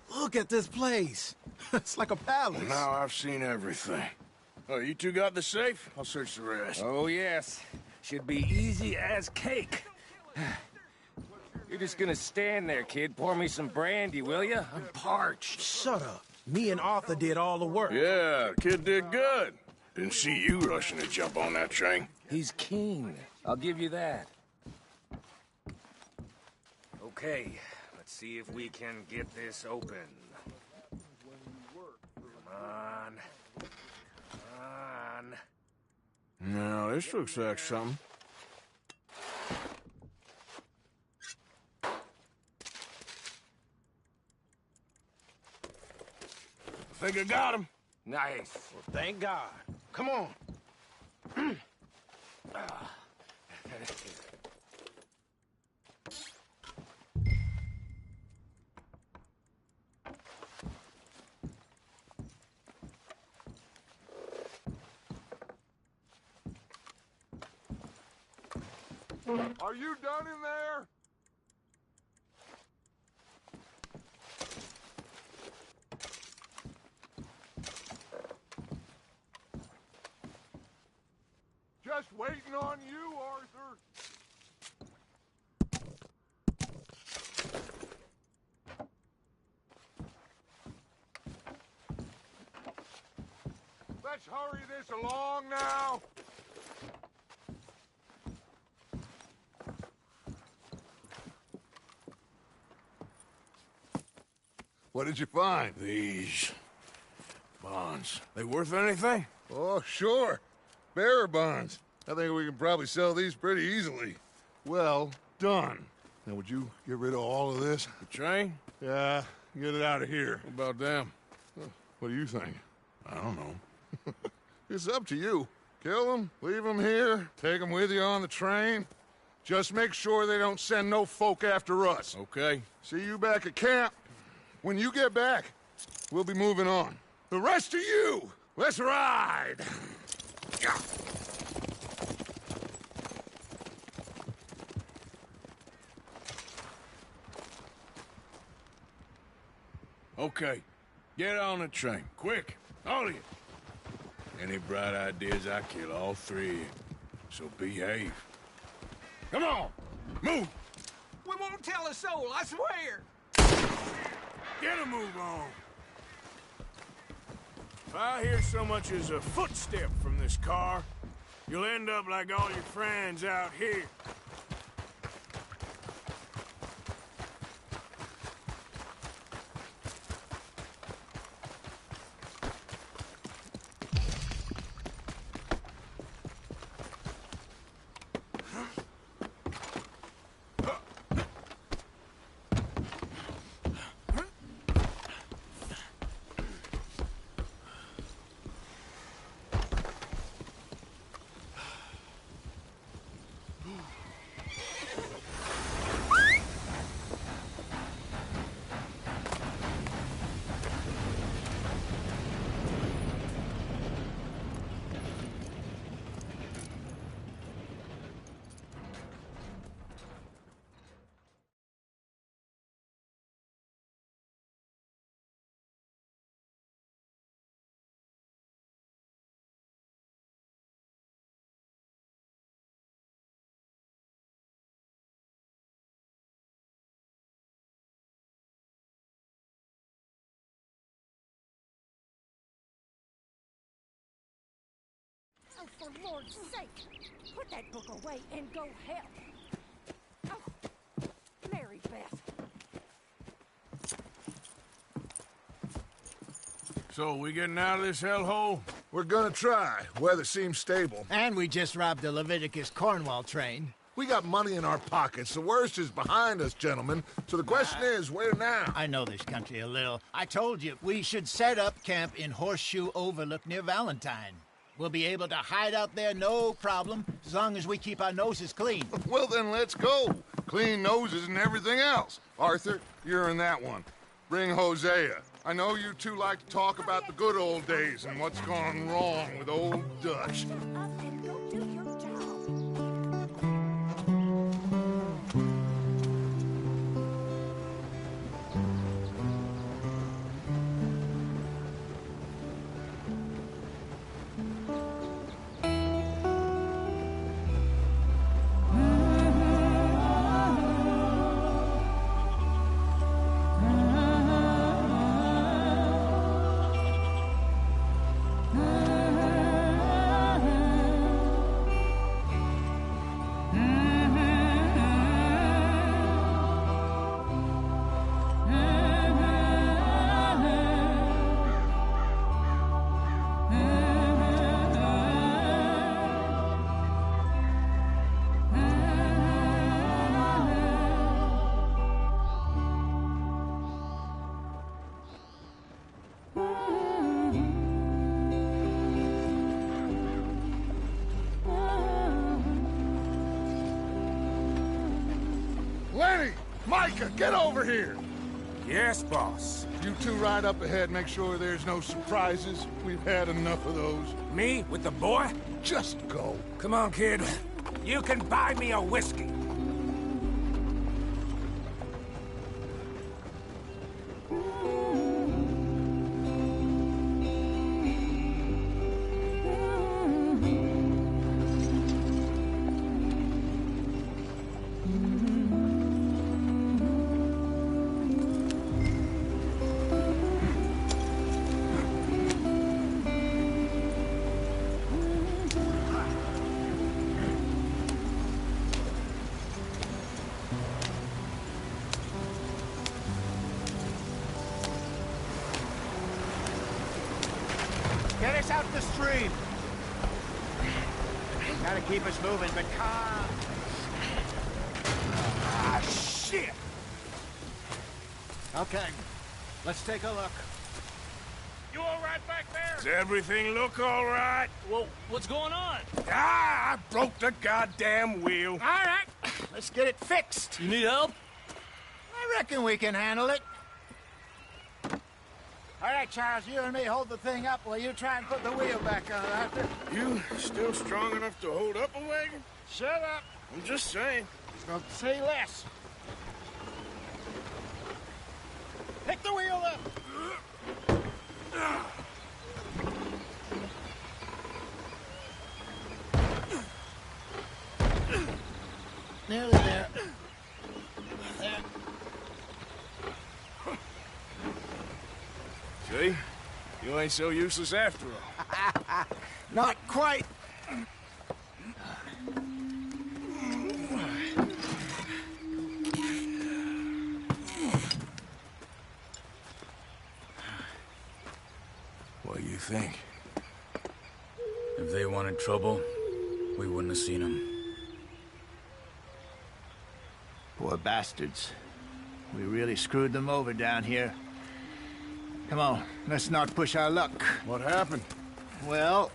Look at this place. It's like a palace. Now I've seen everything. Oh, you two got the safe? I'll search the rest. Oh, yes. Should be easy as cake. You're just gonna stand there, kid. Pour me some brandy, will you? I'm parched. Shut up. Me and Arthur did all the work. Yeah, kid did good. Didn't see you rushing to jump on that train. He's keen. I'll give you that. Okay, let's see if we can get this open. Come on. Come on. Now, this looks like something. Think I got him? Nice. Well, thank God. Come on. Are you done in there? Just waiting on you, Arthur. Let's hurry this along now. What did you find? These bonds. They worth anything? Oh, sure. Bearer bonds. I think we can probably sell these pretty easily. Well done. Now, would you get rid of all of this? The train? Yeah, get it out of here. What about them? What do you think? I don't know. It's up to you. Kill them, leave them here, take them with you on the train. Just make sure they don't send no folk after us. Okay. See you back at camp. When you get back, we'll be moving on. The rest of you, let's ride! Yeah. Okay. Get on the train. Quick. All of you. Any bright ideas, I kill all three of you. So behave. Come on! Move! We won't tell a soul, I swear. Get a move on! If I hear so much as a footstep from this car, you'll end up like all your friends out here. Oh, for Lord's sake, put that book away and go help. Oh, Mary Beth. So, we getting out of this hellhole? We're gonna try. Weather seems stable. And we just robbed the Leviticus Cornwall train. We got money in our pockets. The worst is behind us, gentlemen. So the question is, where now? I know this country a little. I told you, we should set up camp in Horseshoe Overlook near Valentine. We'll be able to hide out there, no problem, as long as we keep our noses clean. Well, then let's go. Clean noses and everything else. Arthur, you're in that one. Bring Hosea. I know you two like to talk about the good old days and what's gone wrong with old Dutch. Shut up and go do your job. Micah, get over here! Yes, boss. You two ride up ahead, make sure there's no surprises. We've had enough of those. Me with the boy? Just go. Come on, kid. You can buy me a whiskey. Get us out the stream. Gotta keep us moving, but calm. Ah, shit! Okay, let's take a look. You all right back there? Does everything look all right? Well, what's going on? Ah, I broke the goddamn wheel. All right, let's get it fixed. You need help? I reckon we can handle it. All right, Charles, you and me hold the thing up while you try and put the wheel back on, Arthur. You still strong enough to hold up a wagon? Shut up. I'm just saying. Don't say less. Pick the wheel up. Nearly there. There. See? You ain't so useless after all. Not quite. What do you think? If they wanted trouble, we wouldn't have seen them. Poor bastards. We really screwed them over down here. Come on, let's not push our luck. What happened? Well,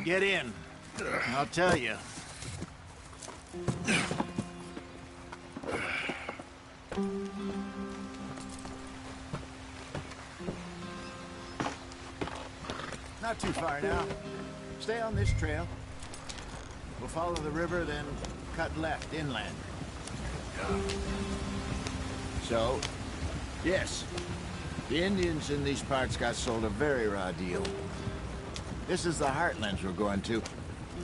get in. I'll tell you. Not too far now. Stay on this trail. We'll follow the river, then cut left inland. So, yes, the Indians in these parts got sold a very raw deal. This is the heartlands we're going to.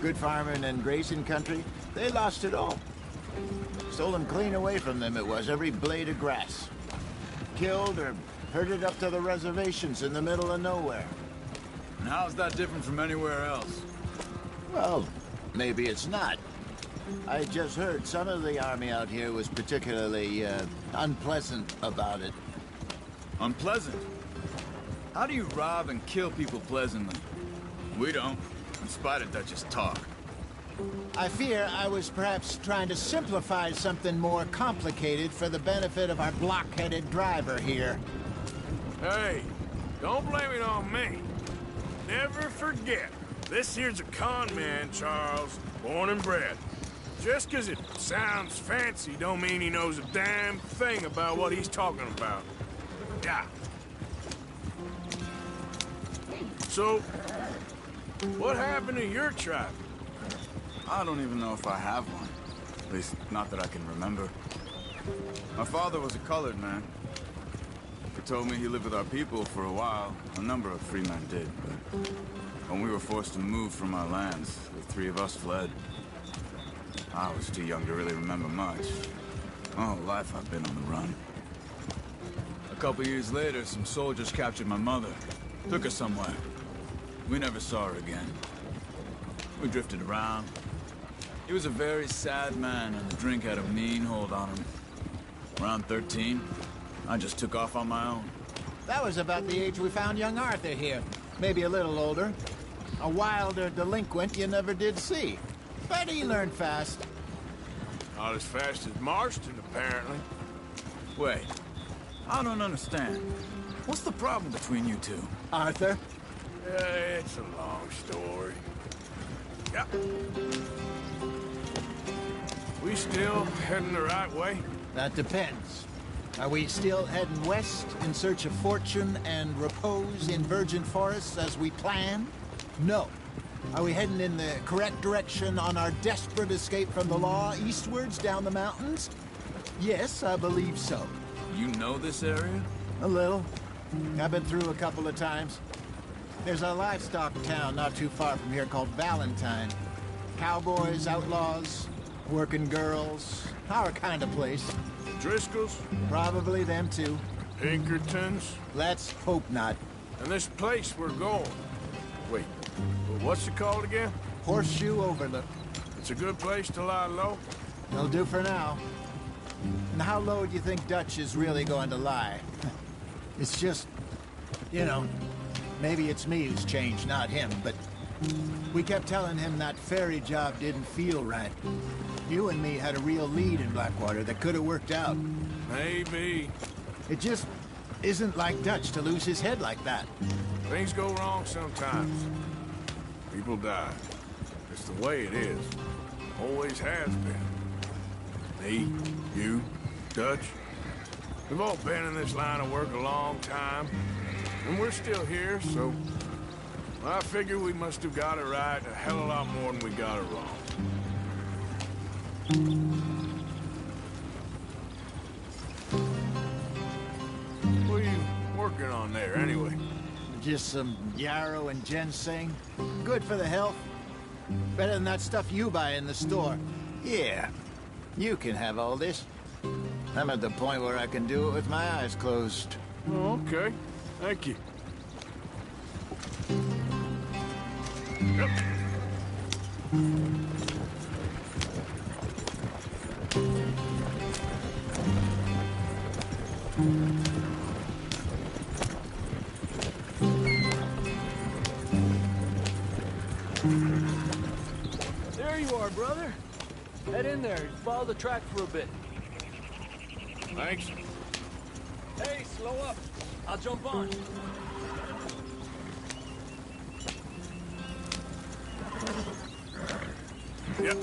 Good farming and grazing country, they lost it all. Stolen clean away from them it was, every blade of grass. Killed or herded up to the reservations in the middle of nowhere. And how's that different from anywhere else? Well, maybe it's not. I just heard some of the army out here was particularly, unpleasant about it. Unpleasant? How do you rob and kill people pleasantly? We don't, in spite of Dutch's talk. I fear I was perhaps trying to simplify something more complicated for the benefit of our block-headed driver here. Hey, don't blame it on me. Never forget, this here's a con man, Charles, born and bred. Just 'cause it sounds fancy don't mean he knows a damn thing about what he's talking about. Yeah. So, what happened to your tribe? I don't even know if I have one. At least, not that I can remember. My father was a colored man. He told me he lived with our people for a while. A number of free men did, but when we were forced to move from our lands, the three of us fled. I was too young to really remember much. My whole life I've been on the run. A couple years later, some soldiers captured my mother. Took her somewhere. We never saw her again. We drifted around. He was a very sad man, and the drink had a mean hold on him. Around 13, I just took off on my own. That was about the age we found young Arthur here. Maybe a little older. A wilder delinquent you never did see. But he learned fast. Not as fast as Marston, apparently. Wait, I don't understand. What's the problem between you two? Arthur? It's a long story. Yeah. We still heading the right way? That depends. Are we still heading west in search of fortune and repose in virgin forests as we planned? No. Are we heading in the correct direction on our desperate escape from the law eastwards down the mountains? Yes, I believe so. You know this area? A little. I've been through a couple of times. There's a livestock town not too far from here called Valentine. Cowboys, outlaws, working girls, our kind of place. Driscolls? Probably them too. Pinkertons? Let's hope not. And this place we're going. Wait, what's it called again? Horseshoe Overlook. It's a good place to lie low? It'll do for now. And how low do you think Dutch is really going to lie? It's just, you know, maybe it's me who's changed, not him, but we kept telling him that ferry job didn't feel right. You and me had a real lead in Blackwater that could have worked out. Maybe. It just isn't like Dutch to lose his head like that. Things go wrong sometimes. People die. It's the way it is. Always has been. Me, you, Dutch. We've all been in this line of work a long time. And we're still here, so I figure we must have got it right a hell of a lot more than we got it wrong. What are you working on there, anyway? Just some yarrow and ginseng. Good for the health. Better than that stuff you buy in the store. Yeah, you can have all this. I'm at the point where I can do it with my eyes closed. Oh, okay. Thank you. Yep. There you are, brother. Head in there. Follow the track for a bit. Thanks. Hey, slow up. I'll jump on. Yep.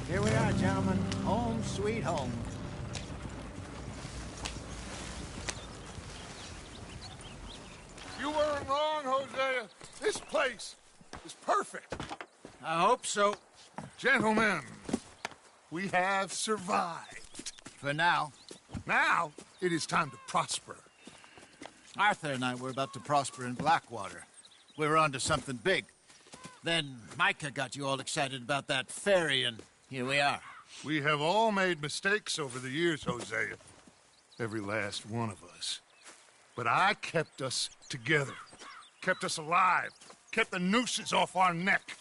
Here we are, gentlemen. Home sweet home. You weren't wrong, Hosea. This place is perfect. I hope so. Gentlemen, we have survived. For now. Now, it is time to prosper. Arthur and I were about to prosper in Blackwater. We were onto something big. Then Micah got you all excited about that ferry, and here we are. We have all made mistakes over the years, Hosea. Every last one of us. But I kept us together. Kept us alive. Kept the nooses off our neck.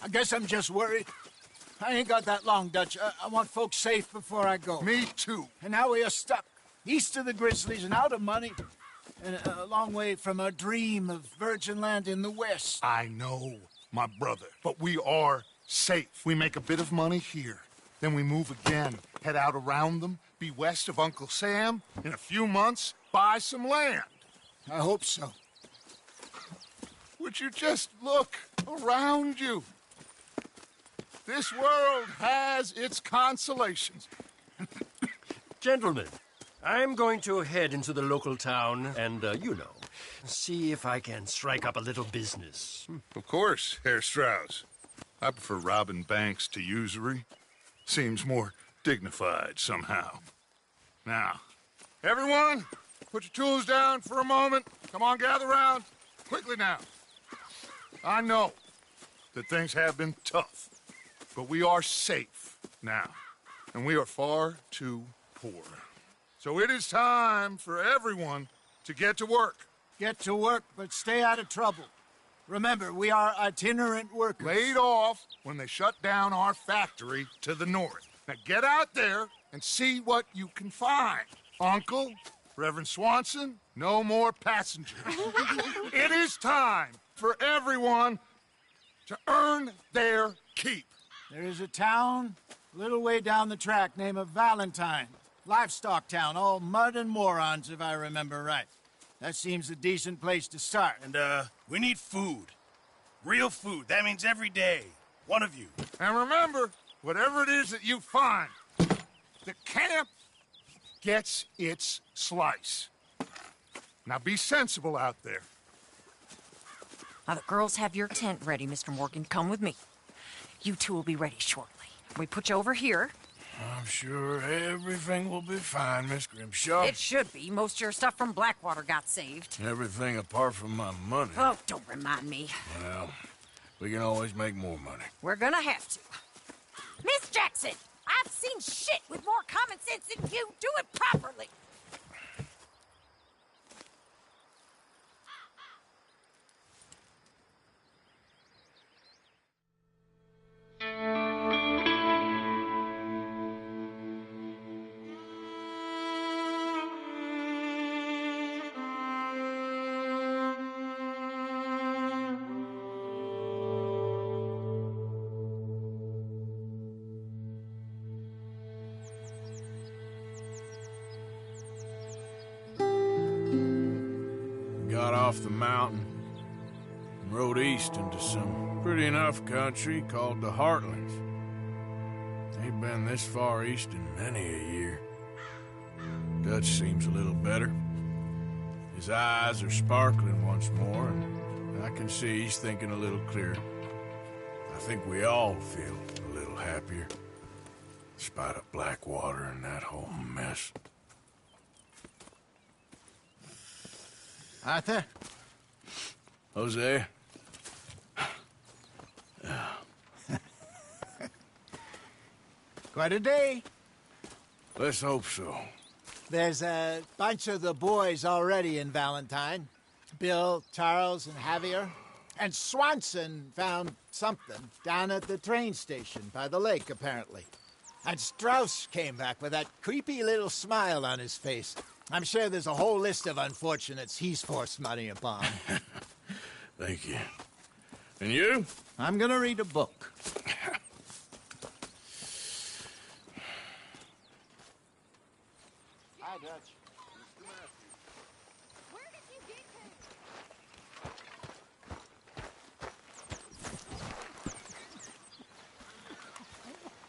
I guess I'm just worried. I ain't got that long, Dutch. I want folks safe before I go. Me too. And now we are stuck east of the Grizzlies and out of money. And a long way from our dream of virgin land in the west. I know, my brother. But we are safe. We make a bit of money here. Then we move again. Head out around them. Be west of Uncle Sam. In a few months, buy some land. I hope so. Would you just look around you? This world has its consolations. Gentlemen, I'm going to head into the local town and, you know, see if I can strike up a little business. Of course, Herr Strauss. I prefer robbing banks to usury. Seems more dignified somehow. Now, everyone, put your tools down for a moment. Come on, gather round. Quickly now. I know that things have been tough, but we are safe now, and we are far too poor. So it is time for everyone to get to work. Get to work, but stay out of trouble. Remember, we are itinerant workers. Laid off when they shut down our factory to the north. Now get out there and see what you can find. Uncle, Reverend Swanson, no more passengers. It is time for everyone to earn their keep. There is a town a little way down the track named Valentine. Livestock town, all mud and morons, if I remember right. That seems a decent place to start. And, we need food. Real food. That means every day. One of you. And remember, whatever it is that you find, the camp gets its slice. Now be sensible out there. Now, the girls have your tent ready, Mr. Morgan. Come with me. You two will be ready shortly. We put you over here. I'm sure everything will be fine, Miss Grimshaw. It should be. Most of your stuff from Blackwater got saved. Everything apart from my money. Oh, don't remind me. Well, we can always make more money. We're gonna have to. Miss Jackson, I've seen shit with more common sense than you. Do it properly. Got off the mountain and rode east into some pretty enough country called the Heartlands. Ain't been this far east in many a year. Dutch seems a little better. His eyes are sparkling once more, and I can see he's thinking a little clearer. I think we all feel a little happier, despite of Blackwater and that whole mess. Arthur? Jose? Quite a day. Let's hope so. There's a bunch of the boys already in Valentine. Bill, Charles, and Javier. And Swanson found something down at the train station by the lake, apparently. And Strauss came back with that creepy little smile on his face. I'm sure there's a whole list of unfortunates he's forced money upon. Thank you. And you? I'm gonna read a book. Hi, Dutch. Where did you get to?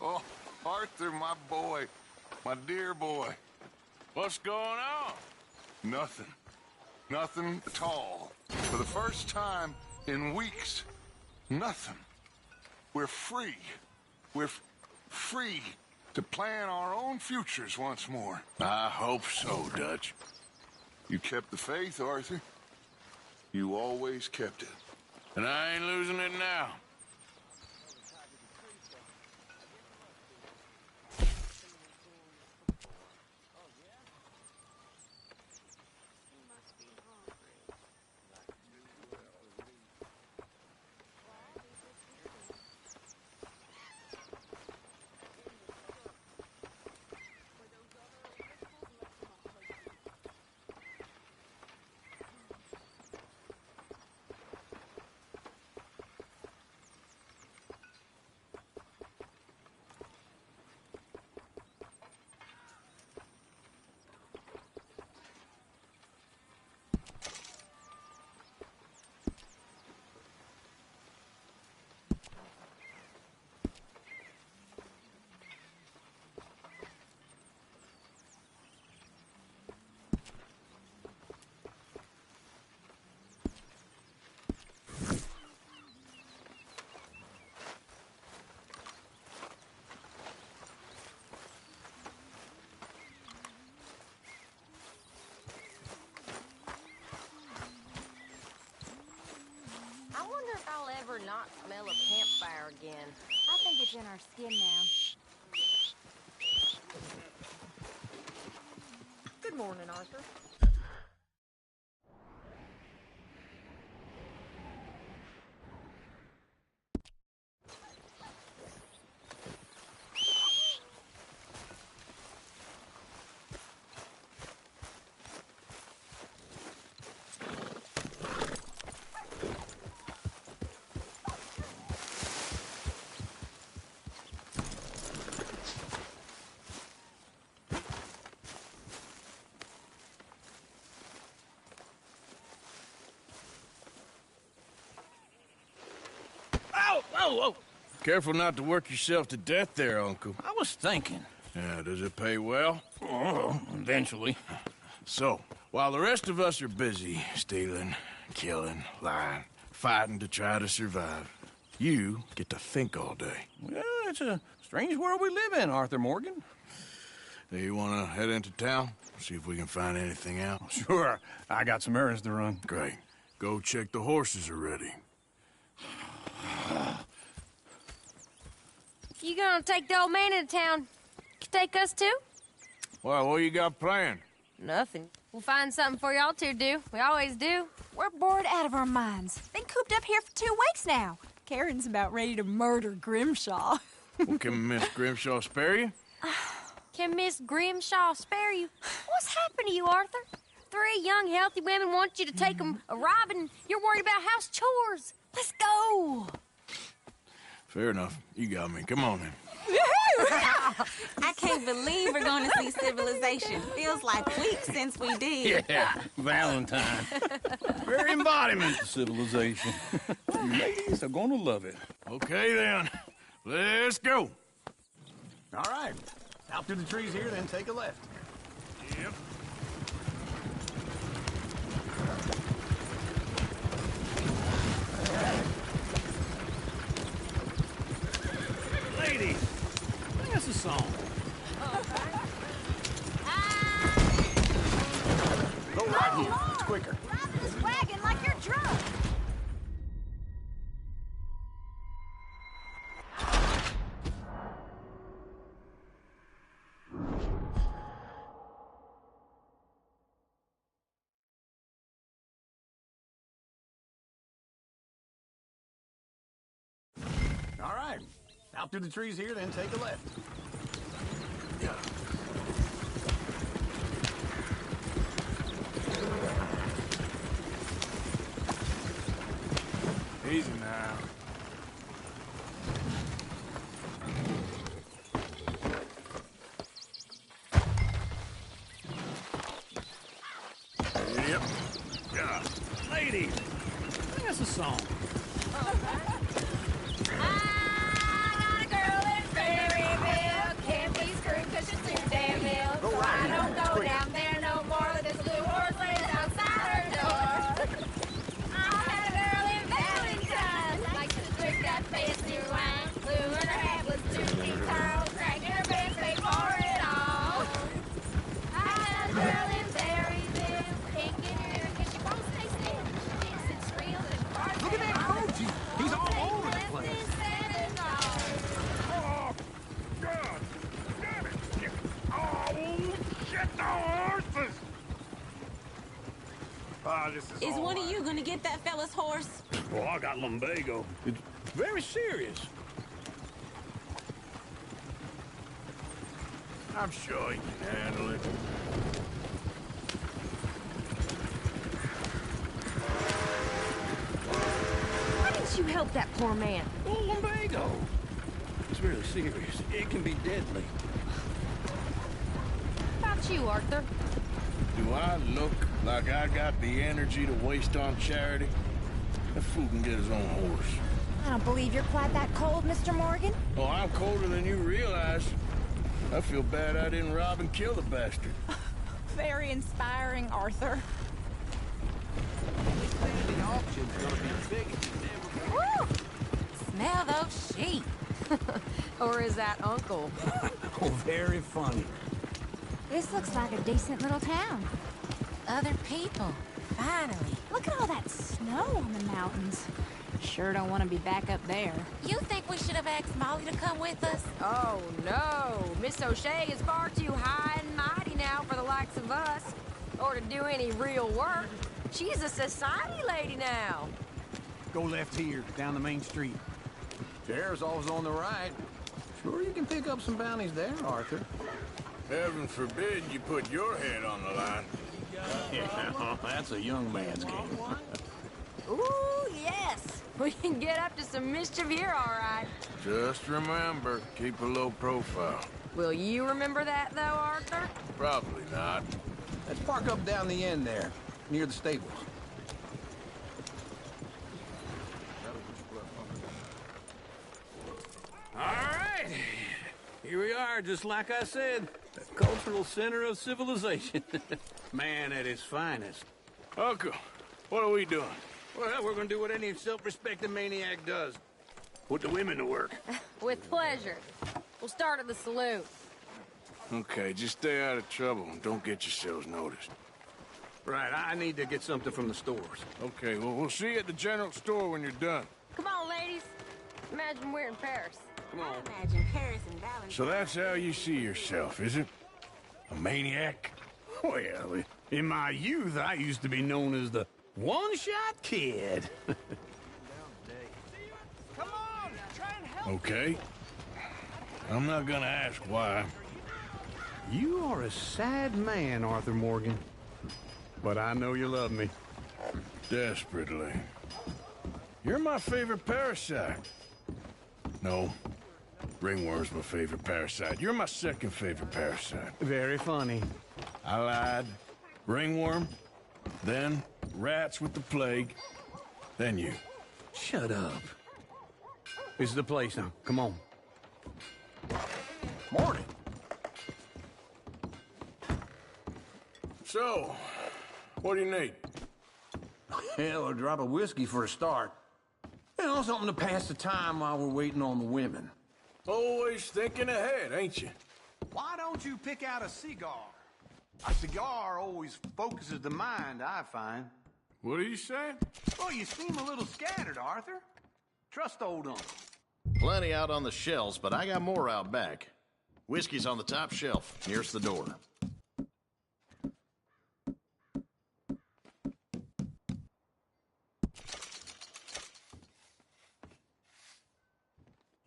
Oh, Arthur, my boy. My dear boy. What's going on? Nothing. Nothing at all. For the first time in weeks, nothing. We're free. We're free to plan our own futures once more. I hope so, Dutch. You kept the faith, Arthur. You always kept it. And I ain't losing it now. Ever not smell a campfire again. I think it's in our skin now. Good morning, Arthur. whoa, whoa! Careful not to work yourself to death there, Uncle. I was thinking. Yeah, does it pay well? Oh, eventually. So, while the rest of us are busy stealing, killing, lying, fighting to try to survive, you get to think all day. Well, it's a strange world we live in, Arthur Morgan. Hey, you want to head into town? See if we can find anything out? Sure. I got some errands to run. Great. Go check the horses are ready. You gonna take the old man into town? Take us too? Well, what you got planned? Nothing. We'll find something for y'all to do. We always do. We're bored out of our minds. Been cooped up here for 2 weeks now. Karen's about ready to murder Grimshaw. Well, can Miss Grimshaw spare you? Can Miss Grimshaw spare you? What's happened to you, Arthur? 3 young, healthy women want you to take them a robbing. You're worried about house chores. Let's go. Fair enough. You got me. Come on, then. I can't believe we're going to see civilization. Feels like weeks since we did. Yeah, Valentine. Very embodiment of civilization. You ladies are gonna love it. Okay, then. Let's go. All right. Out through the trees here, then take a left. Yep. Ladies, sing us a song. Go right here. It's quicker. Driving this wagon like you're drunk. All right. Out through the trees here, then take a left. Easy now. Yep. Yeah. Ladies, sing us a song. Go right here. Don't go down there no more. This blue horse lays outside her door. I had a girl in Valentine. Likes to drink that fancy wine. Blue in her head was 2 feet tall. Cracking her pants, paid for it all. I had a girl in Berryville. Can't get her here 'cause she won't stay still. She dances, reels, and barks. Look at that Koji. He's all over the place. Oh, God! Damn it! Oh, shit, the horses! This is Is one of you gonna get that fella's horse? Well, I got lumbago. It's very serious. I'm sure you can handle it. Why didn't you help that poor man? Oh, lumbago. It's really serious. It can be deadly. How about you, Arthur? Do I look like I got the energy to waste on charity? That fool can get his own horse. I don't believe you're quite that cold, Mr. Morgan. Oh, I'm colder than you realize. I feel bad I didn't rob and kill the bastard. Very inspiring, Arthur. The auction's gonna be big as it ever Woo! Smell those sheep. Or is that Uncle? Oh, very funny. This looks like a decent little town. Other people. Finally. Look at all that snow on the mountains. Sure don't want to be back up there. You think we should have asked Molly to come with us? Oh, no. Miss O'Shea is far too high and mighty now for the likes of us. Or to do any real work. She's a society lady now. Go left here, down the main street. Chair's always on the right. Sure you can pick up some bounties there, Arthur. Heaven forbid you put your head on the line. Yeah, that's a young man's game. Ooh, yes. We can get up to some mischief here, all right. Just remember, keep a low profile. Will you remember that, though, Arthur? Probably not. Let's park up down the end there, near the stables. Here we are, just like I said. The cultural center of civilization. Man at his finest. Uncle, what are we doing? Well, we're gonna do what any self-respecting maniac does. Put the women to work. With pleasure. We'll start at the saloon. Okay, just stay out of trouble and don't get yourselves noticed. Right, I need to get something from the stores. Okay, well, we'll see you at the general store when you're done. Come on, ladies. Imagine we're in Paris. Come on. Imagine Paris and Valentine. So that's how you see yourself, is it? A maniac? Well, in my youth, I used to be known as the one-shot kid. Come on, try and help. Okay. I'm not gonna ask why. You are a sad man, Arthur Morgan. But I know you love me. Desperately. You're my favorite parasite. No. Ringworm's my favorite parasite. You're my second favorite parasite. Very funny. I lied. Ringworm, then rats with the plague, then you. Shut up. This is the place now. Come on. Morning. So, what do you need? Hell, a drop of whiskey for a start. You know, something to pass the time while we're waiting on the women. Always thinking ahead, ain't you? Why don't you pick out a cigar? A cigar always focuses the mind, I find. What are you saying? Well, you seem a little scattered, Arthur. Trust old uncle. Plenty out on the shelves, but I got more out back. Whiskey's on the top shelf, nearest the door.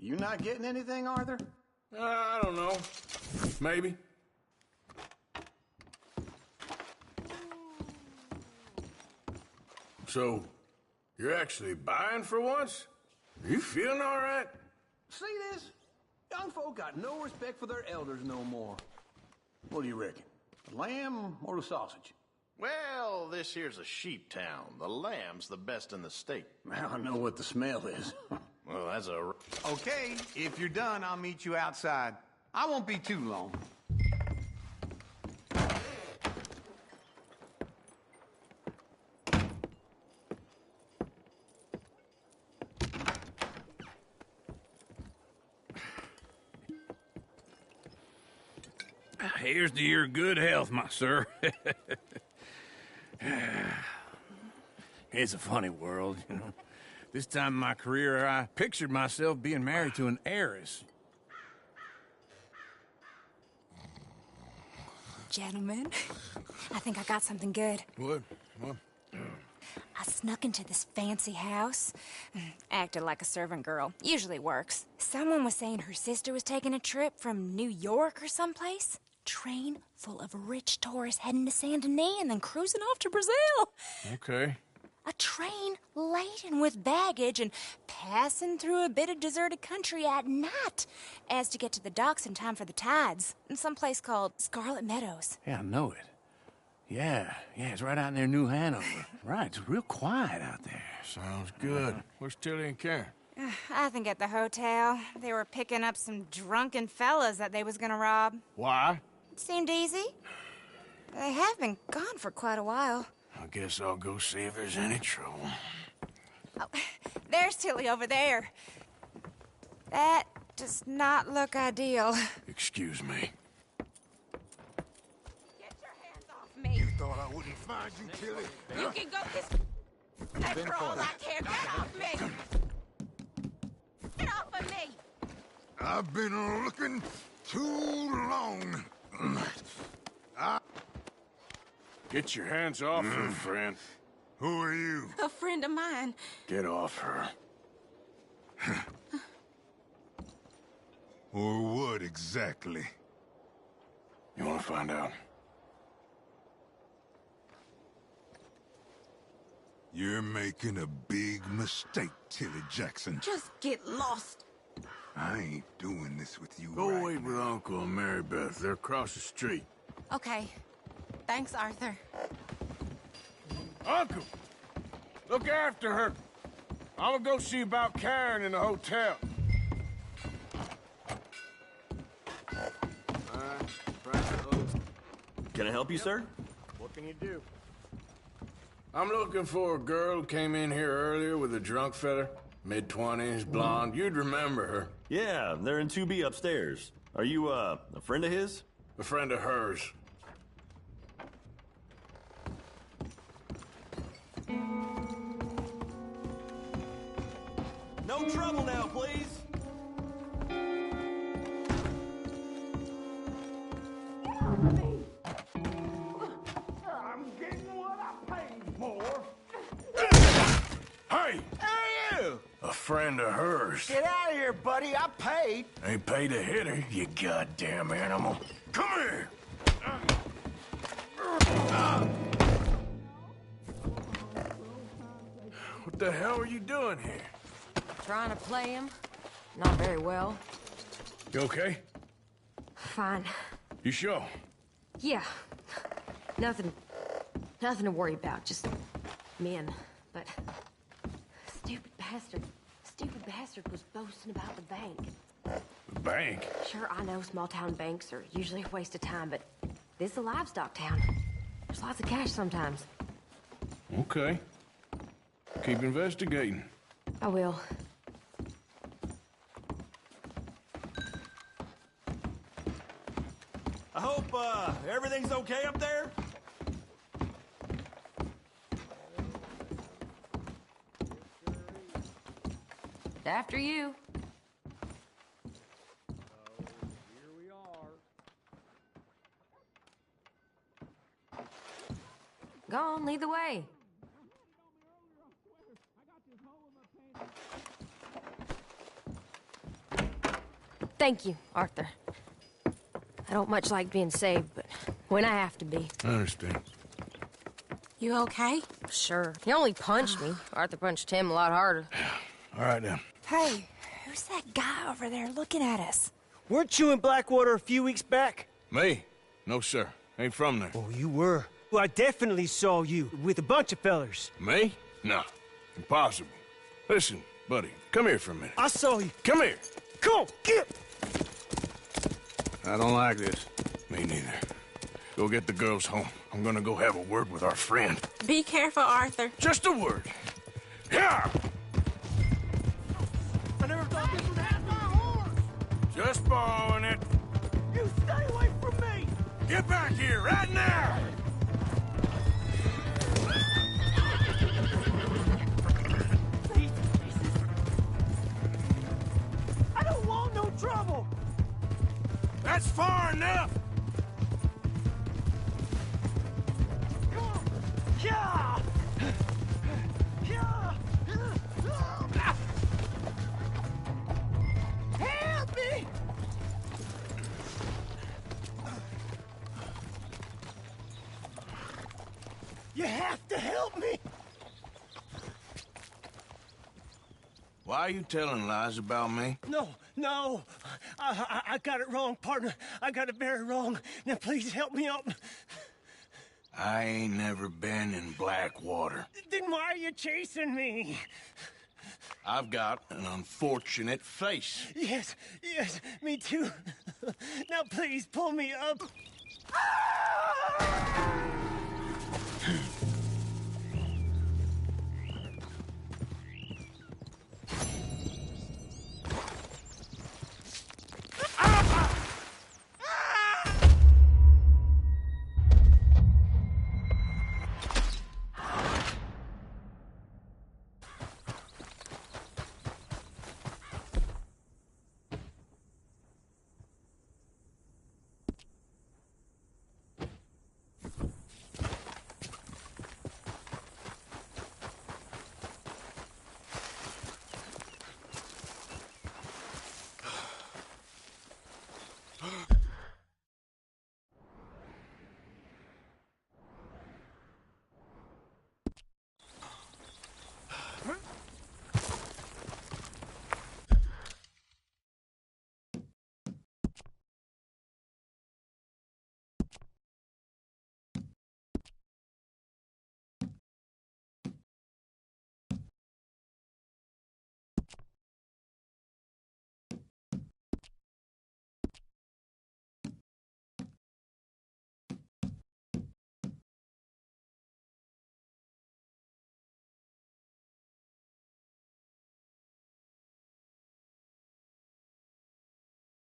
You not getting anything, Arthur? I don't know. Maybe. So, you're actually buying for once? Are you feeling all right? See this? Young folk got no respect for their elders no more. What do you reckon? The lamb or the sausage? Well, this here's a sheep town. The lamb's the best in the state. I know what the smell is. Well, that's a... Okay, if you're done, I'll meet you outside. I won't be too long. Here's to your good health, my sir. It's a funny world, you know. This time in my career, I pictured myself being married to an heiress. Gentlemen, I think I got something good. What? I snuck into this fancy house. Acted like a servant girl. Usually works. Someone was saying her sister was taking a trip from New York or someplace. Train full of rich tourists heading to Saint Denis and then cruising off to Brazil. Okay. A train laden with baggage and passing through a bit of deserted country at night as to get to the docks in time for the tides in some place called Scarlet Meadows. Yeah, I know it. Yeah, it's right out near New Hanover. Right, it's real quiet out there. Sounds good. Where's Tilly and Karen? I think at the hotel. They were picking up some drunken fellas that they was gonna rob. Why? It seemed easy. They have been gone for quite a while. I guess I'll go see if there's any trouble. Oh, there's Tilly over there. That does not look ideal. Excuse me. Get your hands off me. You thought I wouldn't find you, Tilly? You can go kiss that for all I care. Get off me! Get off of me! I've been looking too long. Get your hands off her, friend. Who are you? A friend of mine. Get off her. Or what exactly? You want to find out? You're making a big mistake, Tilly Jackson. Just get lost. I ain't doing this with you Go right wait with Uncle and Mary Beth. They're across the street. Okay. Thanks, Arthur. Uncle! Look after her. I'm gonna go see about Karen in the hotel. Can I help you, sir? What can you do? I'm looking for a girl who came in here earlier with a drunk fella. Mid-20s, blonde. You'd remember her. Yeah, they're in 2B upstairs. Are you, a friend of his? A friend of hers. No trouble now, please. I'm getting what I paid for. Hey! Hey, you! A friend of hers. Get out of here, buddy. I paid. Ain't paid to hit her, you goddamn animal. Come here! What the hell are you doing here? Trying to play him. Not very well. You okay? Fine. You sure? Yeah. Nothing to worry about. Just men. But stupid bastard was boasting about the bank. The bank? Sure, I know small town banks are usually a waste of time, but this is a livestock town. There's lots of cash sometimes. Okay. Keep investigating. I will. I hope, everything's okay up there? After you. Go on, lead the way. Thank you, Arthur. I don't much like being saved, but when I have to be. I understand. You okay? Sure. He only punched me. Arthur punched him a lot harder. All right, then. Hey, who's that guy over there looking at us? Weren't you in Blackwater a few weeks back? Me? No, sir. Ain't from there. Oh, you were. Well, I definitely saw you with a bunch of fellers. Me? No. Impossible. Listen, buddy, come here for a minute. I saw you. Come here. Come on, get! I don't like this. Me neither. Go get the girls home. I'm gonna go have a word with our friend. Be careful, Arthur. Just a word. Yeah! I never thought this would have my horse. Just borrowing it. You stay away from me. Get back here right now! I don't want no trouble. That's far enough! Come on. Yeah. Yeah. Help me. You have to help me. Why are you telling lies about me? No. I got it wrong, partner. I got it very wrong. Now, please help me up. I ain't never been in Blackwater. Then why are you chasing me? I've got an unfortunate face. Yes, me too. Now, please, pull me up.